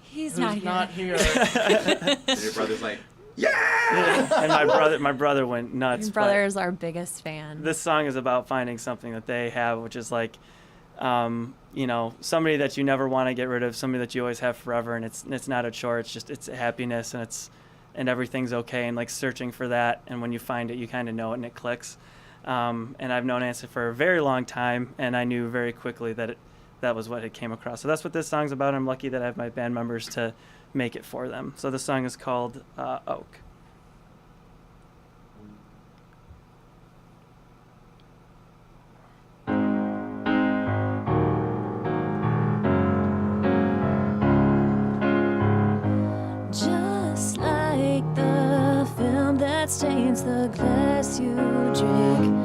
He's who's not here. And your brother's like, and my brother went nuts. Your brother is our biggest fan. This song is about finding something that they have, which is like, somebody that you never want to get rid of, somebody that you always have forever, and it's not a chore. It's happiness, and everything's okay, and like searching for that. And when you find it, you kind of know it, and it clicks. And I've known Asa for a very long time, and I knew very quickly that that was what it came across. So that's what this song's about. I'm lucky that I have my band members to make it for them. So the song is called Oak. Just like the film that stains the glass you drink,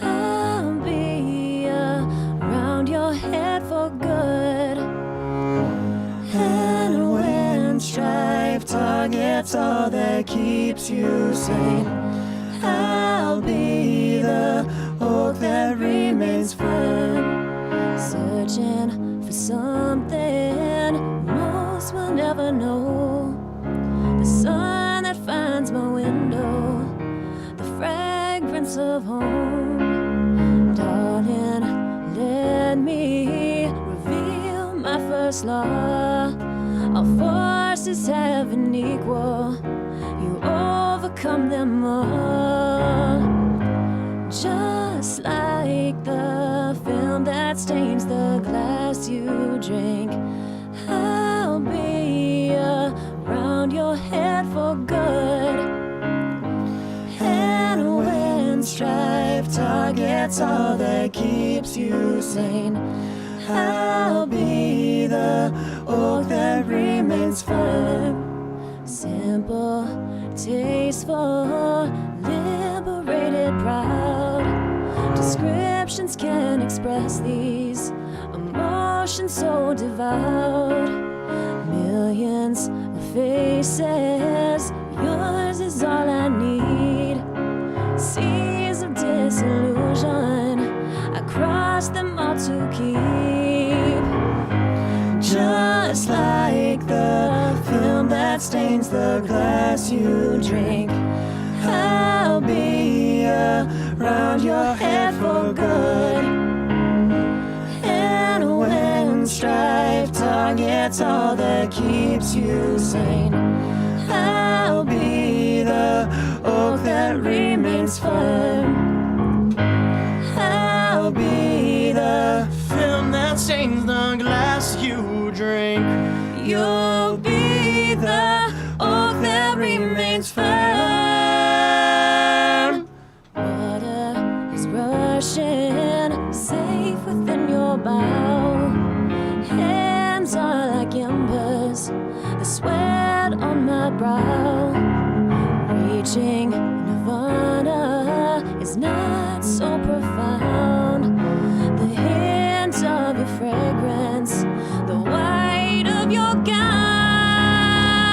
I'll be around your head for good. And when strife targets all that keeps you sane, I'll be the oak that remains firm, searching for something most will never know. The sun that finds my window, the fragrance of home. Darling, let me reveal my first law. All forces have an equal, you overcome them all. Just like the film that stains the glass you drink, I'll be around your head for good. And when strife target's all that keeps you sane. I'll be the oak that remains firm. Simple, tasteful, liberated, proud. Descriptions can't express these emotions so devout. Millions of faces, yours is all I need. Seas of disillusion, I cross them all to keep. Just like the film that stains the glass you drink, I'll be around your head for good. And when strife targets all that keeps you sane, I'll be the oak that remains firm. I'll be the film that stains the glass you drink. You'll be the oak that remains firm. Water is rushing, safe within your bow. Hands are like embers, the sweat on my brow. Reaching nirvana is not so profound. The hint of your fragrance, the white of your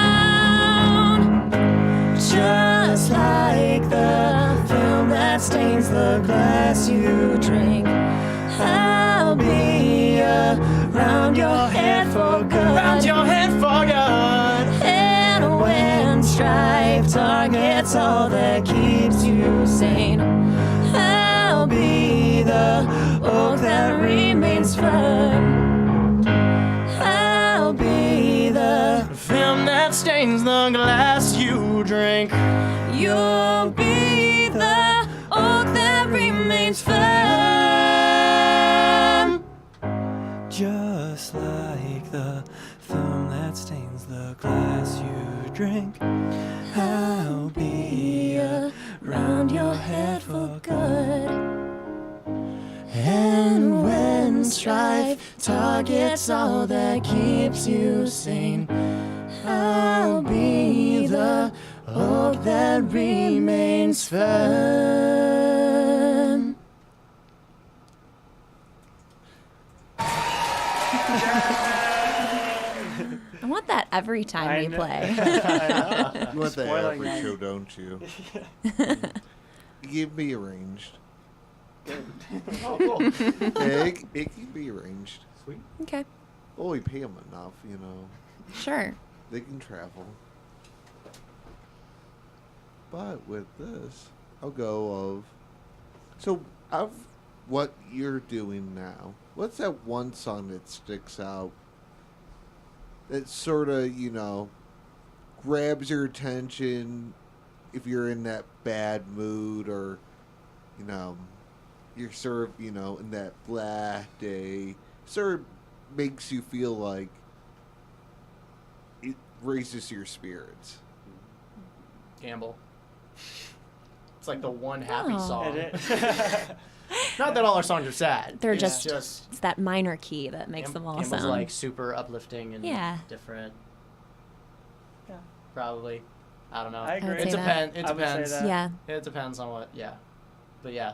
gown. Just like the film that stains the glass you drink, I'll be around your head for good. Around your head for good. And when strife targets all that keeps you sane, I'll be the oak that remains firm. I'll be the film that stains the glass you drink. You'll be the oak that remains firm. Just like the film that stains the glass you drink, I'll be around your head for good. And when strife targets all that keeps you sane, I'll be the oak that remains firm. I want that every time I we know. play. You want that Spoiling every that. show, don't you? You give me arranged. Oh, cool. Yeah, it can be arranged. Sweet. Okay, Oh, we pay them enough, you know. sure. They can travel. But with this, I'll go of. So, of what you're doing now, what's that one song that sticks out? That sort of, you know, grabs your attention if you're in that bad mood or, you know, you're sort of, you know, in that blah day. Sort of makes you feel like it raises your spirits. Gamble. It's like the one happy Oh. song. It is. Not that all our songs are sad. They're It's just- just It's that minor key that makes them all Gamble's sound. like super uplifting and Yeah. different. Yeah. Probably. I don't know. I agree. would It say that. depends. It I would say depends. that. Yeah. It depends on what. Yeah. But yeah,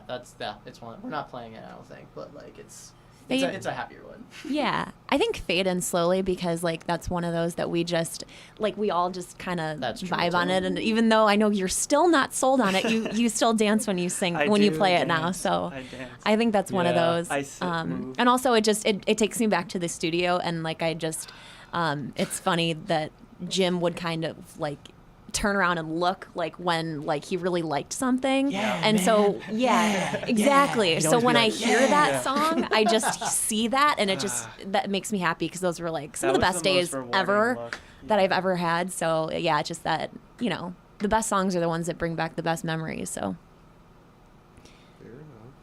it's one. We're not playing it, I don't think. But like it's Fade- a happier one. Yeah, I think Fade In Slowly because like that's one of those that we just like we all just kind of That's true, vibe on too. it, and even though I know you're still not sold on it, you still dance when you sing I when you do play it now. dance. So I dance. I think that's one of Yeah. those. I sit, move. And also it just it takes me back to the studio, and like I just it's funny that Jim would kind of like turn around and look like when like he really liked something. Yeah, and so exactly. He'd So always be when I like, hear "Yeah." that song, I just see that, and it just that makes me happy because those were like some That of the was best the most days rewarding ever look. that I've ever had. So yeah, it's just that the best songs are the ones that bring back the best memories. So Fair enough.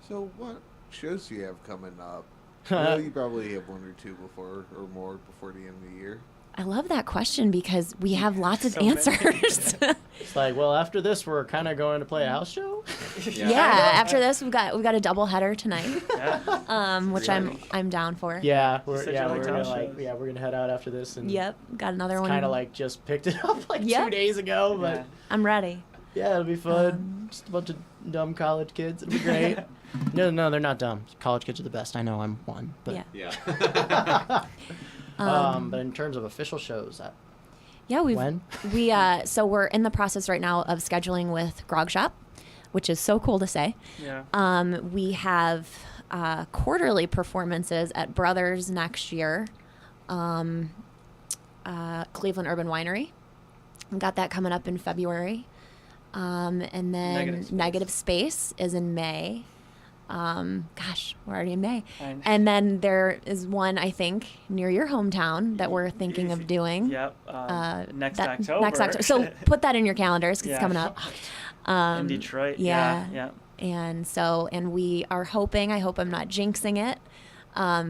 So, what shows do you have coming up? I know you probably have one or two before or more before the end of the year. I love that question because we have lots of So many. answers. It's like, well, after this, we're kind of going to play a house show. Yeah. After this, we've got a double header tonight, Yeah. which I'm down for. Yeah, we're said you like gonna top shows. we're gonna head out after this and Yep. Got another one. kind of like just picked it up like Yep. 2 days ago, but Yeah. I'm ready. yeah, it'll be fun. Just a bunch of dumb college kids. It'll be great. No, they're not dumb. College kids are the best. I know I'm one, but Yeah. Yeah. but in terms of official shows, Yeah, when? So we're in the process right now of scheduling with Grog Shop, which is so cool to say. Yeah. We have quarterly performances at Brothers next year, Cleveland Urban Winery. We got that coming up in February. And then Negative Space. Negative Space is in May. Gosh, we're already in May. I know. And then there is one, I think, near your hometown that we're thinking of doing. Yep. Next That- October. Next October. So put that in your calendars because Yeah. it's coming up. in Detroit. yeah. Yeah. And we are hoping, I hope I'm not jinxing it,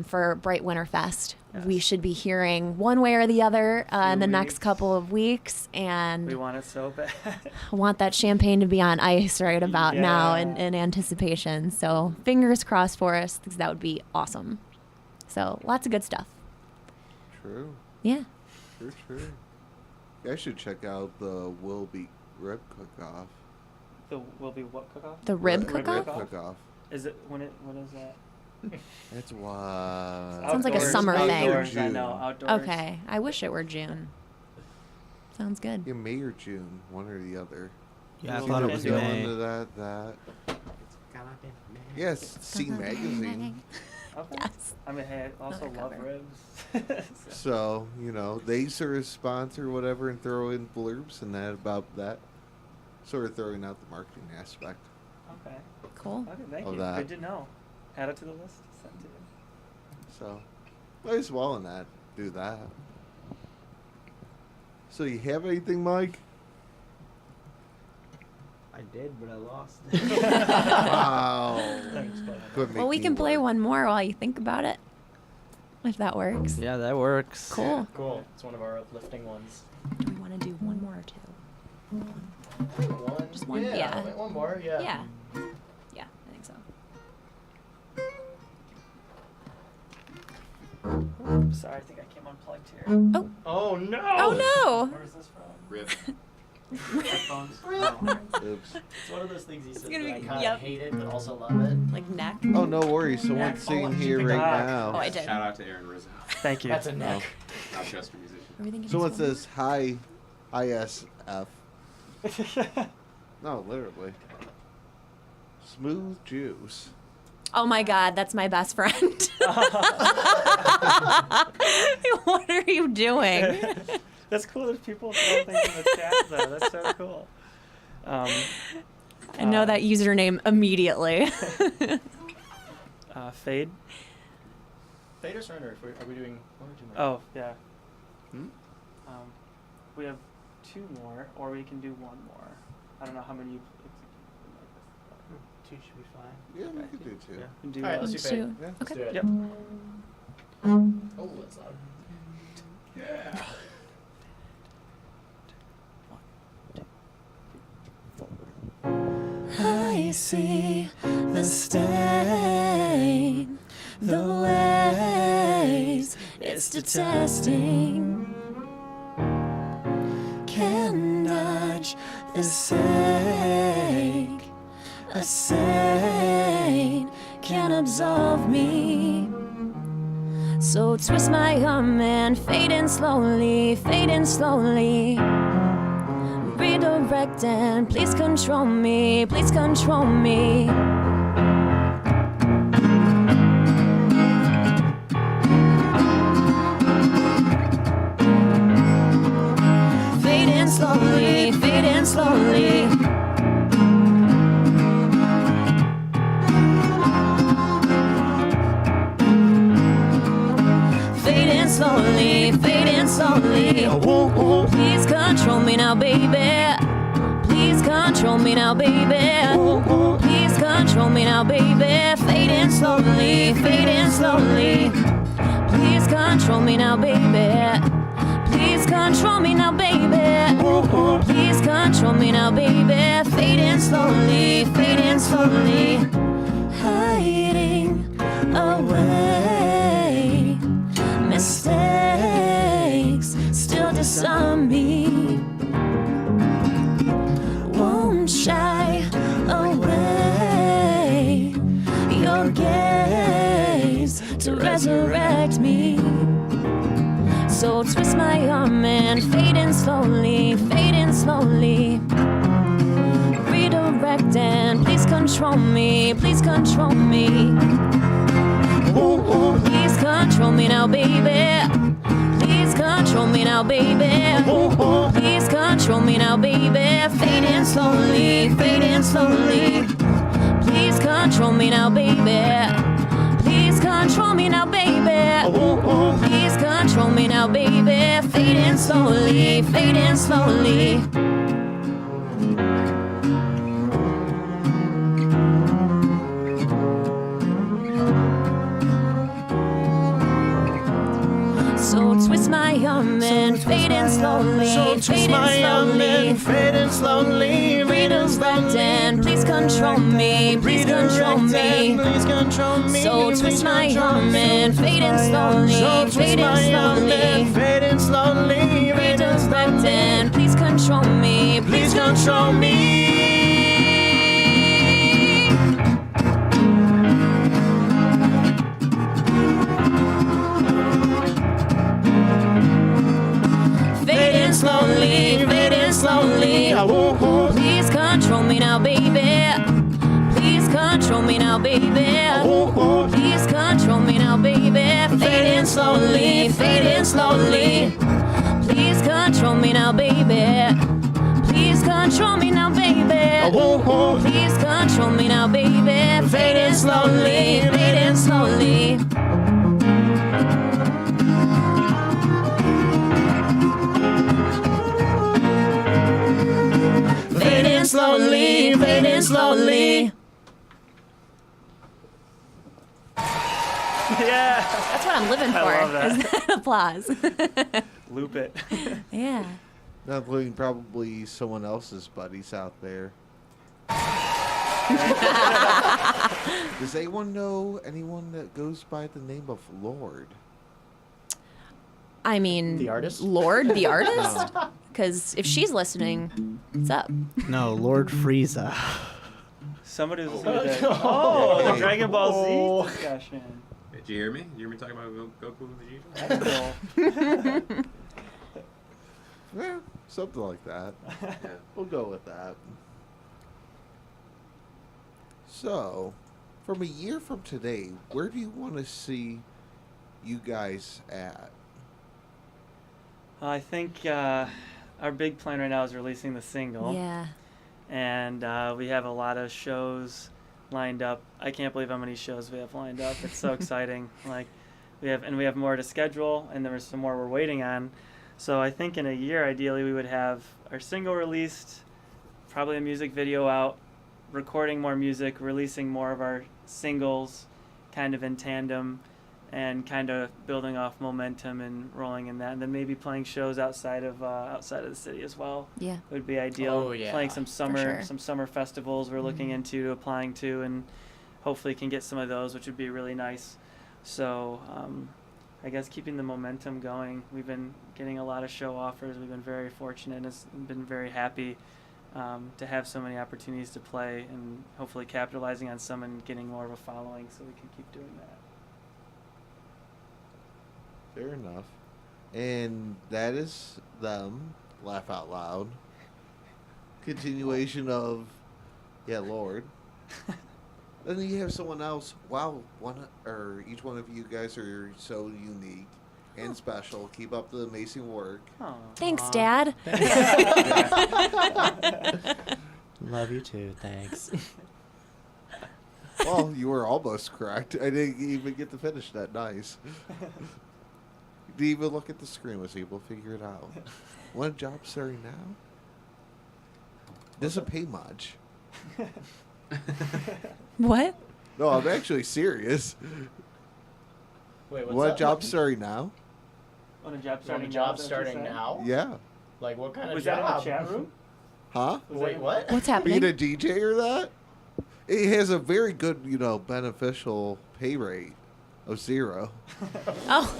for Bright Winter Fest. Yes. We should be hearing one way or the other in the next weeks. couple of weeks. And We want it so bad. I want that champagne to be on ice right about now Yeah. in anticipation. So fingers crossed for us because that would be awesome. So lots of good stuff. True. Yeah. True. You guys should check out the Will Be Rib Cook-Off. The will be what cook off? The rib Rib cook-off? cook-off? Cook-Off. Is it when it? What is that? It's what? Sounds like a summer thing. Outdoors, I June. know. Outdoors. Okay. I wish it were June. Sounds good. Yeah, May or June, one or the other. Yeah, I Little thought it was India. Go May. into that. Yes, C Magazine. Okay. Yes. I mean, hey, I also Another love cover. ribs. So, they sort of sponsor whatever and throw in blurbs and that about that. Sort of throwing out the marketing aspect. Okay. Cool. Okay, thank Of you. that. Good to know. Add it to the list. Send to you. So, might as well in that. Do that. So, you have anything, Mike? I did, but I lost. Wow. Quit Well, we making can me play work. one more while you think about it. If that works. Yeah, that works. Cool. Cool. It's one of our uplifting ones. Do we want to do one more or two? One. Just one? Yeah. Yeah. One more. Yeah. Yeah. Yeah, I think so. Sorry, I think I came unplugged here. Oh. Oh no. Oh no! Where is this from? Rib. Headphones? No. Oops. It's one of those things he says gonna that I be- kind of yep. hate it, but also love it. Like neck. Oh, no worries. Someone's Oh, sitting what did you here think right of? now. Oh, I did. Shout out to Aaron Rizzo, Thank you. That's a neck. Rochester musician. Everything is Someone one. says, hi, ISF. No, literally. Smooth juice. Oh my god, that's my best friend. What are you doing? That's cool that people throw things in the chat, though. That's so cool. I know that username immediately. Fade. Fade or surrender? Are we doing one or two more? Oh, yeah. Hmm? We have two more, or we can do one more. I don't know how many you Two should be fine. Yeah, we could do two. Yeah. can do. All right, let's do Let's fade. do- Yeah. Let's Okay. do it. Yep. Oh, that's loud. Yeah. I see the stain, the ways it's detesting. Can dodge the sake, a saint can absolve me. So twist my arm and fade in slowly, redirect and please control me, please control me. Fade in slowly. Fade in slowly. Please control me now, baby. Please control me now, baby. Please control me now, baby. Fade in slowly. Please control me now, baby. Please control me now, baby. Please control me now, baby. Fading slowly, hiding away. Mistakes still disarm me. Won't shy away. Your gaze to resurrect me. So twist my arm and fading slowly, redirect and please control me, please control me. Please control me now, baby. Please control me now, baby. Please control me now, baby. Fading slowly, please control me now, baby. Please control me now, baby. Please control me now, baby. Fading slowly, So twist my arm and fading slowly, fading slowly, redirect and please control me, please control me. So twist my arm and fading slowly, fading slowly, redirect and please control me, please control me. Fading slowly, please control me now, baby. Please control me now, baby. Please control me now, baby. Fading slowly, please control me now, baby. Please control me now, baby. Please control me now, baby. Fading slowly, fading slowly. Fading slowly. Yeah. That's what I'm living for. I love that. Is that applause? Loop it. Yeah. Not including probably someone else's buddies out there. Does anyone know anyone that goes by the name of Lord? I mean, The artist? Lord, the artist? Because if she's listening, what's up? No, Lord Frieza. Somebody was oh, the Dragon Ball Z discussion. Did you hear me? Did you hear me talking about Goku and Vegeta? That's cool. Yeah, something like that. Yeah. We'll go with that. So, from a year from today, where do you want to see you guys at? I think our big plan right now is releasing the single. Yeah. And we have a lot of shows lined up. I can't believe how many shows we have lined up. It's so exciting. Like we have more to schedule, and there's some more we're waiting on. So I think in a year, ideally, we would have our single released, probably a music video out, recording more music, releasing more of our singles, kind of in tandem, and kind of building off momentum and rolling in that, and then maybe playing shows outside of the city as well. Yeah. Would be ideal. Oh, yeah. Playing some sure. summer festivals we're looking into applying to, and hopefully can get some of those, which would be really nice. So I guess keeping the momentum going. We've been getting a lot of show offers. We've been very fortunate and been very happy to have so many opportunities to play, and hopefully capitalizing on some and getting more of a following so we can keep doing that. Fair enough. And that is them. Laugh out loud. Continuation of, yeah, Lord. And then you have someone else. Wow, each one of you guys are so unique and special. Keep up the amazing work. Aw. Thanks, Dad. Love you too. Thanks. Well, you were almost correct. I didn't even get to finish that. Nice. Didn't even look at the screen. Was able to figure it out. What job starting now? Doesn't pay much. What? No, I'm actually serious. Wait, What job starting now? On a job On a starting job now, is that what you're starting saying? now? Yeah. Like what kind Was of that job? in the chat room? Huh? Wait, what? What's Being happening? a DJ or that? It has a very good, beneficial pay rate of 0. Oh,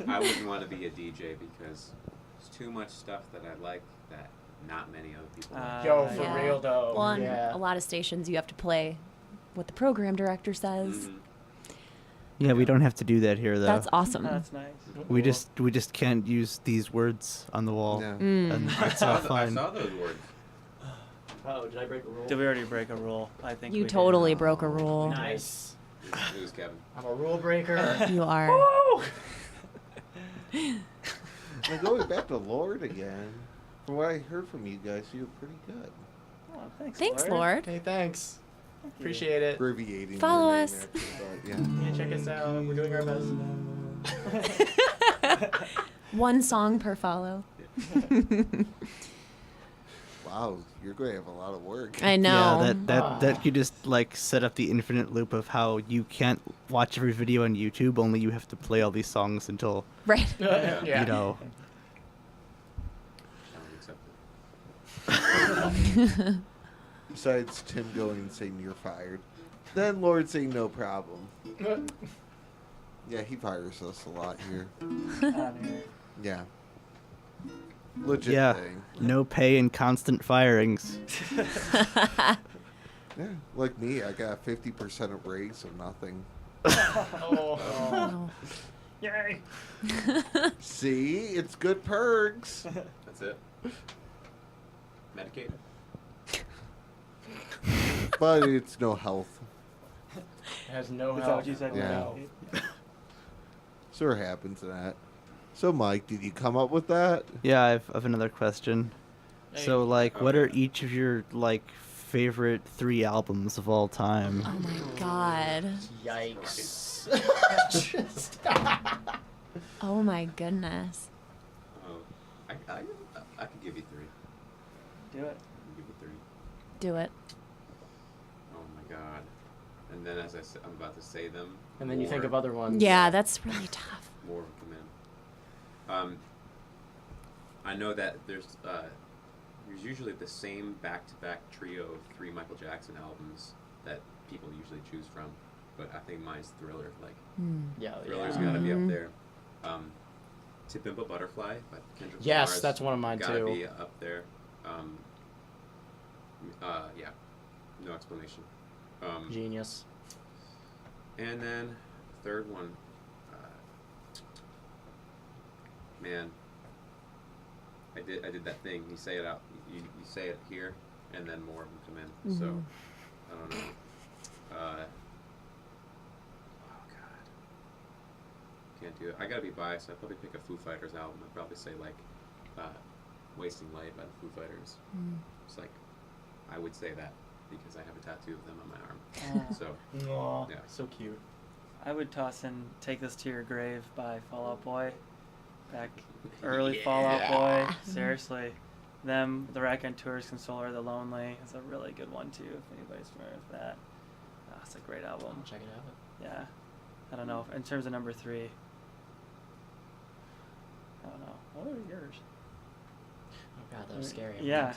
I wouldn't want to be a DJ because there's too much stuff that I like that not many other people like. Yo, for Yeah. real though. well, on yeah. a lot of stations you have to play what the program director says. Mhm. Yeah, we don't have to do that here though. That's awesome. That's nice. we just can't use these words on the wall. Yeah. And it's all I fine. saw those words. Oh, did I break a rule? Did we already break a rule? I think You we totally broke a rule. Nice. It was Kevin. I'm a rule breaker. You are. Now going back to Lord again, from what I heard from you guys, you're pretty good. Did. Oh, thanks, Thanks, Lord. Lord. Hey, thanks. Thank you. Appreciate it. Abbreviating. Follow your name us. actually, but yeah. Yeah, check us out. We're doing our best. One song per follow. Wow, you're going to have a lot of work. I know. Yeah, that could just like set up the infinite loop of how you can't watch every video on YouTube. Only you have to play all these songs until Right. Yeah. you know. Challenge accepted. Besides Tim going and saying you're fired. Then Lord saying no problem. Yeah, he fires us a lot here. On here. Yeah. Legit Yeah. thing. No pay and constant firings. Yeah, like me, I got a 50% of raise of nothing. Oh. Oh. Yay! See, it's good perks. That's it. Medicaid. But it's no health. It has no Is that help. what you said? Yeah. No. So what happens to that? So Mike, did you come up with that? Yeah, I've another question. So like, what are each of your like favorite 3 albums of all time? Oh my god. Yikes. Oh my goodness. Oh, I could give you 3. Do it. I could give you 3. Do it. Oh my god. And then as I'm about to say them. And then you think more- of other ones. Yeah, that's really tough. More of them come in. I know that there's usually the same back-to-back trio of 3 Michael Jackson albums that people usually choose from, but I think mine's Thriller. Like Yeah. Thriller's yeah. gotta be Mhm. up there. To Pimp a Butterfly by Kendrick Yes, Lamar's that's one of mine gotta too. be up there. Yeah, no explanation. Genius. And then third one, man, I did that thing. You say it out. You say it here, and then more of them come in. So Mhm. I don't know. Oh god, can't do it. I gotta be biased. I'd probably pick a Foo Fighters album. I'd probably say like "Wasting Light" by the Foo Fighters. It's like I would say that because I have a tattoo of them on my arm. So Aw, Yeah. so cute. I would toss in "Take This to Your Grave" by Fall Out Boy. Back early Fall Out Boy. Seriously. Them, The Raconteurs, Consoler, The Lonely. It's a really good one too, if anybody's familiar with that. It's a great album. Check it out. Yeah. I don't know. In terms of number 3. I don't know. What are yours? Oh god, that was scary. Yeah.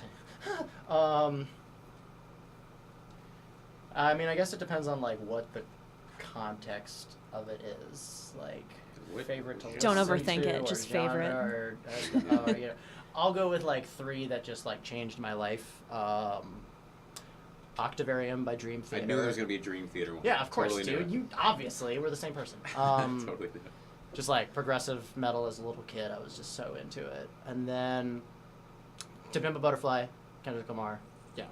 I mean, I guess it depends on like what the context of it is. Like What- favorite to Don't listen overthink to it, or just genre favorite. Or, you know, I'll go with like 3 that just like changed my life. Octavarium by Dream I Theater. knew there was gonna be a Dream Theater one. Yeah, of course, Totally knew dude. it. You obviously we're the same person. Totally knew it. Just like progressive metal as a little kid, I was just so into it. And then To Pimp a Butterfly, Kendrick Lamar. Yeah,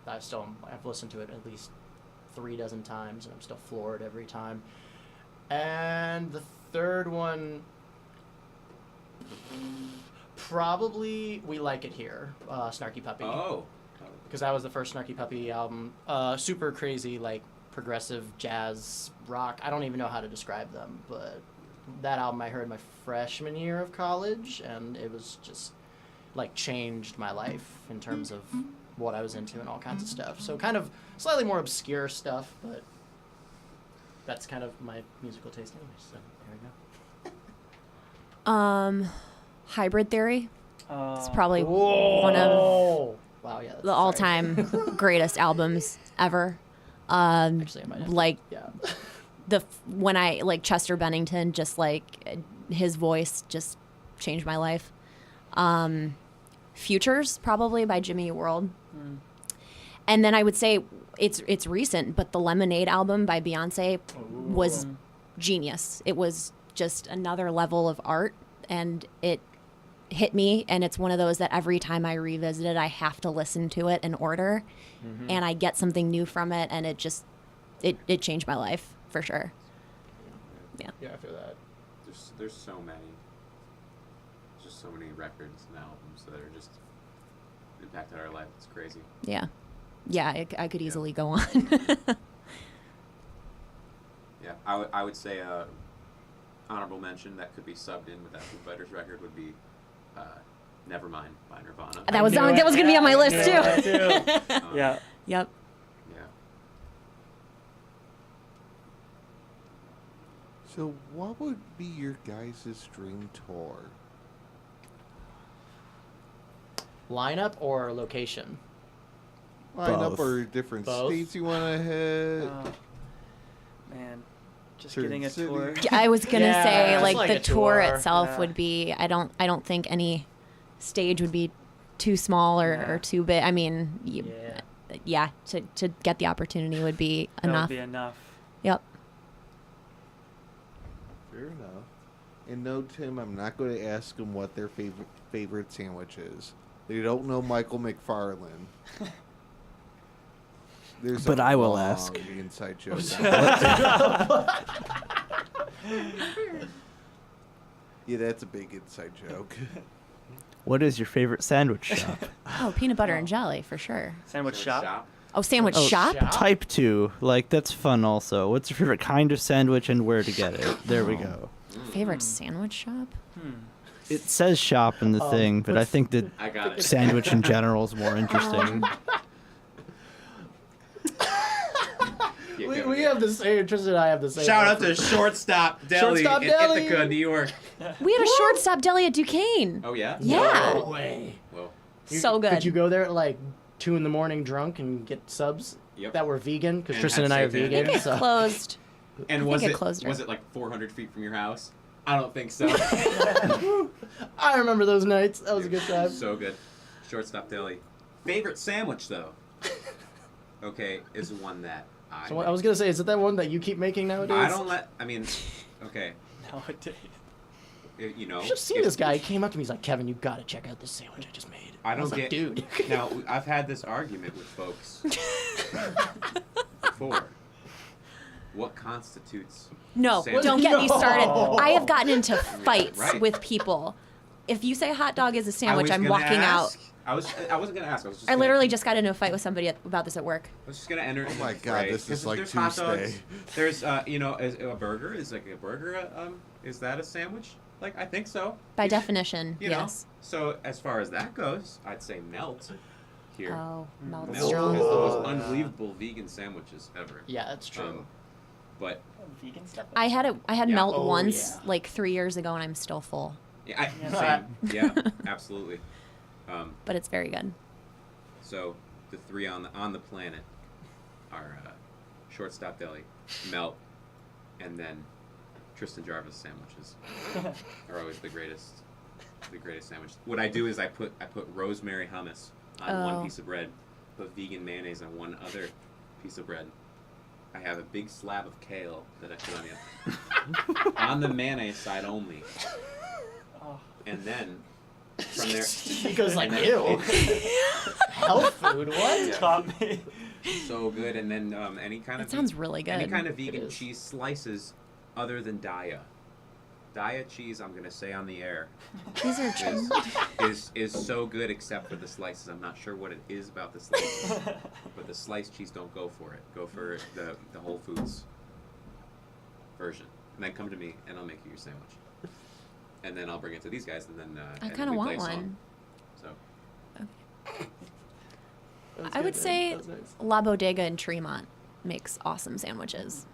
I've listened to it at least 3 dozen times, and I'm still floored every time. And the third one, probably We Like It Here, Snarky Puppy. Oh. Because that was the first Snarky Puppy album. Super crazy, like, progressive jazz rock. I don't even know how to describe them, but that album I heard my freshman year of college, and it was just, like, changed my life in terms of what I was into and all kinds of stuff. So kind of slightly more obscure stuff, but that's kind of my musical taste anyway, so there we go. Hybrid Theory It's probably one of Oh, wow, yeah. the all-time greatest albums ever. Actually, I might have to- Like yeah. when I like Chester Bennington, just like his voice just changed my life. Futures probably by Jimmy Eat World. And then I would say it's recent, but the Lemonade album by Beyonce was genius. It was just another level of art, and it hit me. And it's one of those that every time I revisit it, I have to listen to it in order, and I get something new from it, and it just it changed my life for sure. Yeah, I feel that. There's so many. There's just so many records and albums that are just impacted our life. It's crazy. Yeah, I could easily go on. Yeah, I would say honorable mention that could be subbed in with that Foo Fighters record would be Nevermind by Nirvana. That was going to be on my list too. Yeah. Yep. Yeah. So, what would be your guys' dream tour? Lineup or location? Line up Both. or different Both. states you want to hit? Oh, man, just Certain getting a city. tour. I was gonna Yeah, say it's like like the a tour tour. itself Yeah. would be. I don't think any stage would be too small Yeah. or too big. I mean, Yeah. to get the opportunity would be That enough. would be enough. Yep. Fair enough. And no, Tim, I'm not going to ask them what their favorite sandwich is. They don't know Michael McFarlane. There's But a I will long ask. Inside joke. Yeah, that's a big inside joke. What is your favorite sandwich shop? Oh, peanut butter and jelly for sure. Sandwich shop. Oh, sandwich Oh, shop. Type 2. Like, that's fun also. What's your favorite kind of sandwich and where to get it? There we go. Favorite sandwich shop. It says shop in the thing, but I think that I got it. sandwich in general is more interesting. We have the same. Tristan and I have the same. Shout out to Shortstop Deli Shortstop in Deli. Ithaca, New York. We had a shortstop deli at Duquesne. Oh yeah. Yeah. No way. Well, So good. Could you go there at like 2 a.m. drunk and get subs Yep. that were vegan? Because And Tristan had and I are seitan. I think vegan. it So. closed. and I was think it it closed was her. it like 400 feet from your house? I don't think so. I remember those nights. That was a good time. So good. Shortstop Deli. Favorite sandwich though. Okay, is one that So I was gonna say, is it that one that you keep making nowadays? I don't let. I mean, okay, Nowadays. you know. You should have seen if- this guy. He came up to me. He's like, "Kevin, you gotta check out this sandwich I just made." I don't was like, get. dude. Now I've had this argument with folks before. What constitutes? No, sandwich? don't get me started. No. I have gotten into fights Right. with people. If you say hot dog is a I sandwich, was I'm gonna walking out. ask. I wasn't gonna ask. I was just. I gonna- literally just got into a fight with somebody about this at work. I was just gonna enter. Oh into my the God, fray, this is 'cause like there's hot dogs, Tuesday. There's a burger. Is like a burger. Is that a sandwich? Like I think so. By definition, You know? yes. So as far as that goes, I'd say Melt. Here. Oh, melt Melt is has the strong. most unbelievable vegan sandwiches ever. Yeah, that's true. But Vegan stuff. I had Yeah. melt Oh, once, yeah. like 3 years ago, and I'm still full. yeah, Yeah. same. Yeah, absolutely. But it's very good. So the three on the planet are Shortstop Deli, Melt, and then Tristan Jarvis sandwiches are always the greatest sandwich. What I do is I put rosemary hummus on Oh. one piece of bread, put vegan mayonnaise on one other piece of bread. I have a big slab of kale that I put on on the mayonnaise side only, and then from there. He goes like, and then "Ew, it- health food, what?" Yeah. Taught me. So good, and then any kind That of sounds really any good. kind of vegan is. cheese slices other than Daya. Daya cheese, I'm gonna say on the air, These are is so good except for the slices. I'm not sure what it is about the slices, but the sliced cheese don't go for it. Go for the Whole Foods version, and then come to me and I'll make you your sandwich, and then I'll bring it to these guys, and then I and then kind of we want play a song. one. So That was I good, would man. say That was nice. La Bodega in Tremont makes awesome sandwiches.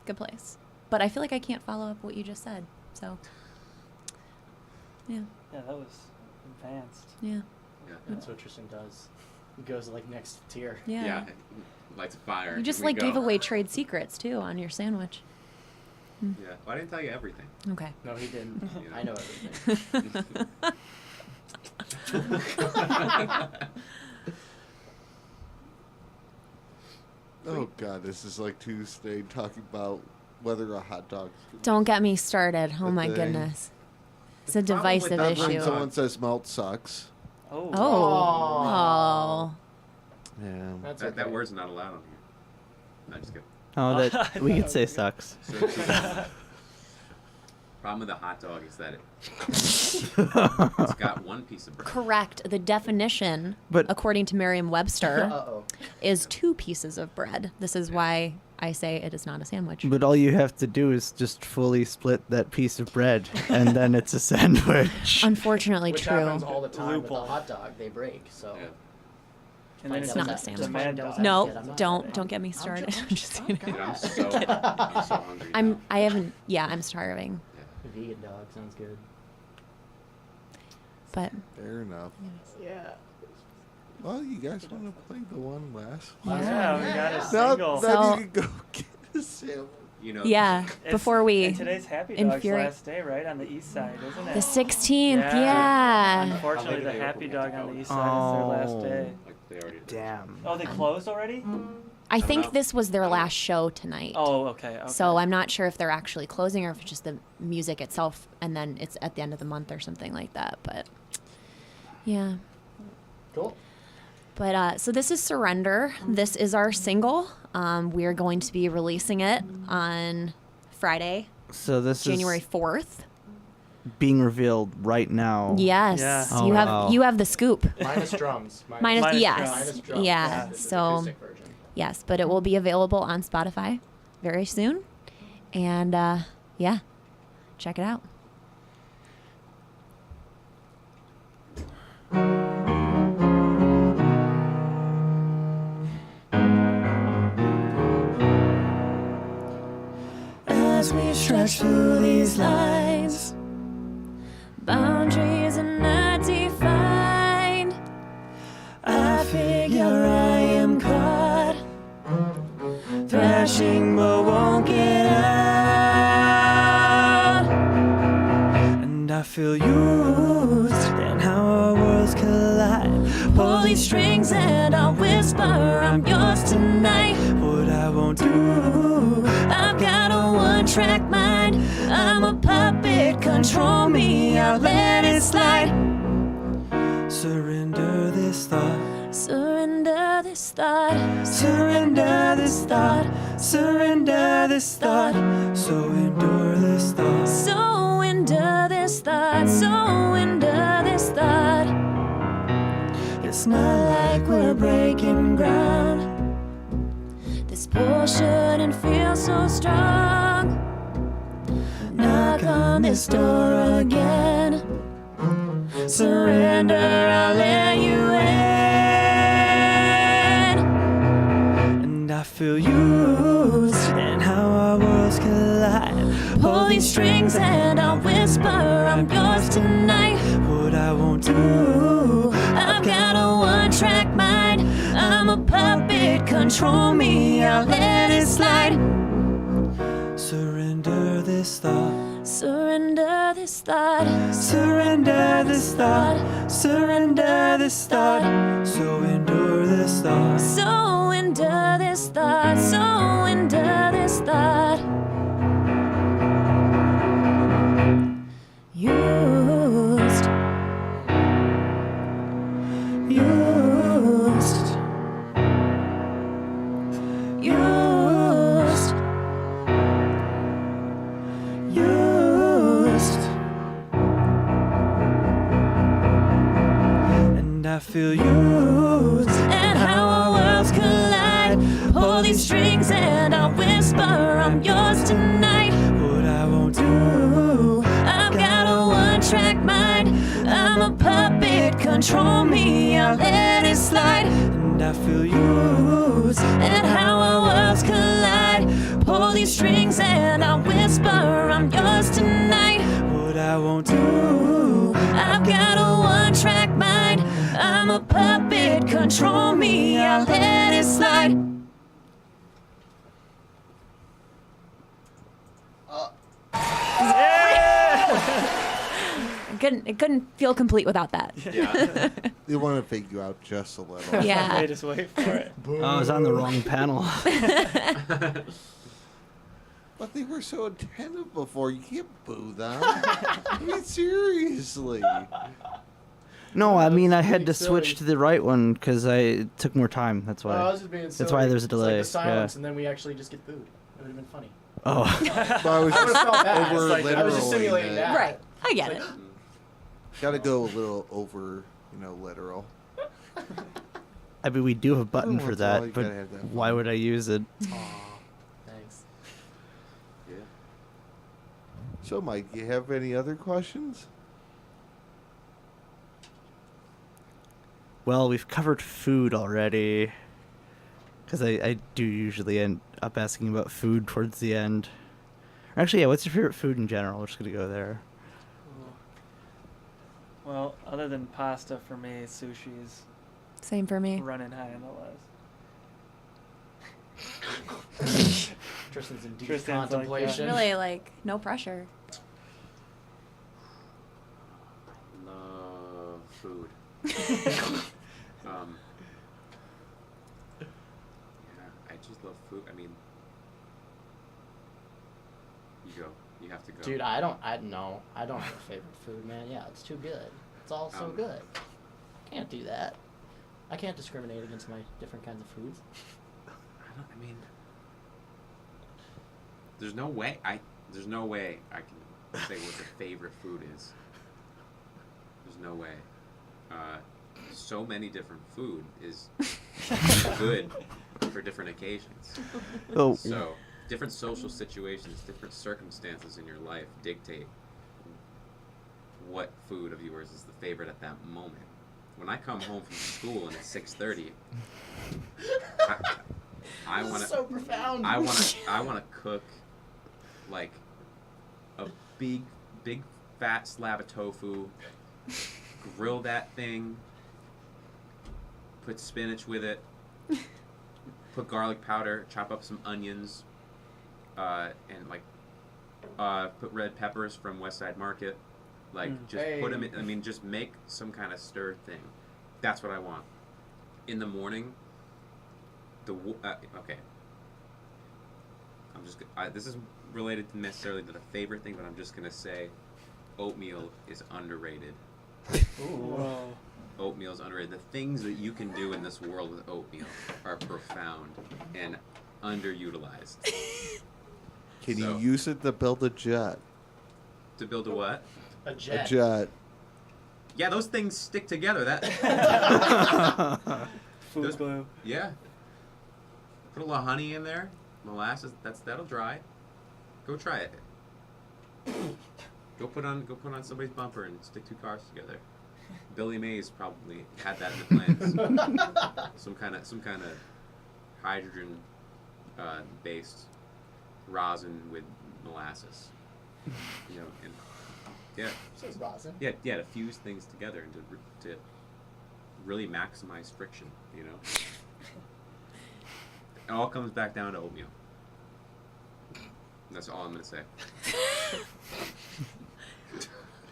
Good place. But I feel like I can't follow up what you just said. So Yeah. Yeah, that was advanced. Yeah. That's what Tristan does. He goes like next tier. Yeah. Yeah. Lights a fire. You just we like go. gave away trade secrets too on your sandwich. Yeah. Well, I didn't tell you everything. Okay. No, he didn't. You know. I know everything. Oh God, this is like Tuesday talking about whether a hot dog. Don't get me started. Oh But my they- goodness. It's a The problem with divisive that When issue. someone says melt sucks. Oh. Oh. Yeah. That's That okay. word's not allowed on here. No, just kidding. Oh, that we could say sucks. So, problem with the hot dog is that it's got one piece of bread. Correct. The definition, But- according to Merriam-Webster, Uh-oh. is 2 pieces of bread. This is why I say it is not a sandwich. But all you have to do is just fully split that piece of bread, and then it's a sandwich. Unfortunately, Which true. happens all the time Loophole. with the hot dog. They break, so. Yeah. And then It's not a the sandwich. mad dog. No, I'm not don't kidding. don't get me started. I'm just kidding. Dude, I'm so hungry. now. I haven't. Yeah, I'm starving. Vegan dog sounds good. But Fair enough. Yeah. Well, you guys want to play the one last? Yeah, we got a Now, single. now So- you can go get a sandwich. You know. yeah, It's- before we and today's Happy Dog's infuri- last day, right on the east side, isn't it? the 16th. Yeah. Yeah. Unfortunately, the Happy Dog on the east side is their last day. Like they already did. Damn. Oh, they closed already? I don't think know. this was their last show tonight. Oh, okay. Okay. So I'm not sure if they're actually closing or if it's just the music itself, and then it's at the end of the month or something like that. But yeah. Cool. But so this is Surrender. This is our single. We're going to be releasing it on Friday, So this January is 4th. being revealed right now. Yes, Yeah. Oh, you have wow. you have the scoop. Minus drums. Minus Minus yes, drums. Minus drums. yeah. This is the So acoustic version. yes, but it will be available on Spotify very soon, and yeah, check it out. As we stretch through these lines, boundaries are not defined. I figure I am caught, thrashing but won't get out. And I feel used and how our worlds collide. Pull these strings and I'll whisper I'm yours tonight. What I won't do, I've got a one-track mind. I'm a puppet, control me, I'll let it slide. Surrender this thought. Surrender this thought. Surrender this thought. Surrender this thought. So endure this thought. So endure this thought. So endure this thought. It's not like we're breaking ground. This pull shouldn't feel so strong. Knock on this door again. Surrender, I'll let you in. And I feel used and how our worlds collide. Pull these strings and I'll whisper I'm yours tonight. What I won't do, I've got a one-track mind. I'm a puppet, control me, I'll let it slide. Surrender this thought. Surrender this thought. Surrender this thought. Surrender this thought. So endure this thought. So endure this thought. So endure this thought. Used. Used. Used. Used. And I feel used. And how our worlds collide. Pull these strings and I'll whisper I'm yours tonight. What I won't do, I've got a one-track mind. I'm a puppet, control me, I'll let it slide. And I feel used. And how our worlds collide. Pull these strings and I'll whisper I'm yours tonight. What I won't do, control me, I let it slide. It couldn't feel complete without that. Yeah. They want to fake you out just a little. Yeah. Just wait for it. Oh, I was on the wrong panel. But they were so attentive before. You can't boo them. I mean, seriously. No, I mean I That's had to being switch silly. to the right one because it took more time. That's Oh, why. I was just being That's silly. why there's a It's delay, like the silence, yeah. and then we actually just get booed. It would have been funny. Oh, But I was I would have just felt bad. It's over like, I was just literally simulating that. that. Right. I get it. Gotta go a little over, literal. I mean we do have a button for Once in a while, that, you but gotta have that why fun. would I use it? Aw, thanks. Yeah. So, Mike, you have any other questions? Well, we've covered food already. Because I do usually end up asking about food towards the end. Actually, yeah, what's your favorite food in general? We're just going to go there. Well, other than pasta, for me, sushi's Same for me. running high on the list. Tristan's in deep Tristan's like, contemplation. Really, like, no pressure. Love food. Yeah, I just love food. I mean, you go. You have to go. Dude, I don't have a favorite food, man. Yeah, it's too good. It's all so good. Can't do that. I can't discriminate against my different kinds of foods. I mean, there's no way I can say what the favorite food is. There's no way. So many different food is good for different occasions. Oh, So, different social situations, different circumstances in your life dictate what food of yours is the favorite at that moment. When I come home from school and it's 6:30, I want to. So profound. I want to cook like a big fat slab of tofu. Grill that thing. Put spinach with it. Put garlic powder. Chop up some onions. And put red peppers from West Side Market. Just put them in. I mean, just make some kind of stir thing. That's what I want. In the morning. Okay. This isn't related necessarily to the favorite thing, but I'm just gonna say, oatmeal is underrated. Whoa. Oatmeal is underrated. The things that you can do in this world with oatmeal are profound and underutilized. Can So- you use it to build a jet? To build a what? A A jet. jet. Yeah, those things stick together. That. Food Those- glue. Yeah. Put a little honey in there, molasses. That'll dry. Go try it. Go put on somebody's bumper and stick two cars together. Billy Mays probably had that in the plans. some kind of hydrogen based rosin with molasses. And yeah, Says rosin. yeah, to fuse things together and to really maximize friction. It all comes back down to oatmeal. That's all I'm gonna say.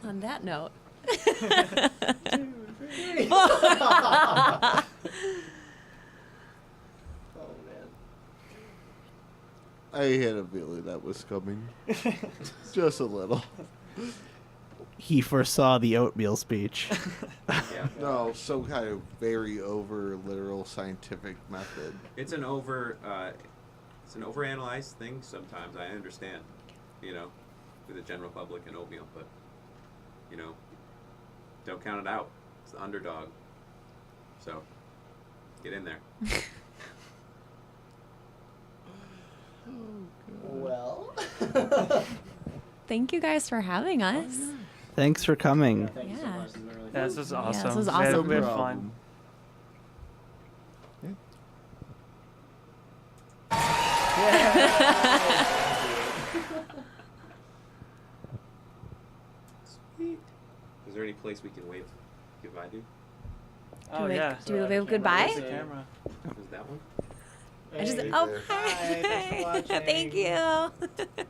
On that note. Oh man. I had a feeling that was coming. Just a little. he foresaw the oatmeal speech. Yeah. No, some kind of very over literal scientific method. It's an overanalyzed thing sometimes. I understand, with the general public and oatmeal, but don't count it out. It's the underdog. So get in there. Well. Thank you guys for having us. Thanks for coming. Thank you so Yeah. much. This has been really Yeah, fun. this was Yeah, awesome. this was We had- awesome. We had No fun. problem. Sweet. Is there any place we can wave if I do? Oh we- yeah. do we wave goodbye? There's the camera. Was that one? I just Hey oh there. hi. Hi, thanks for watching. Thank you.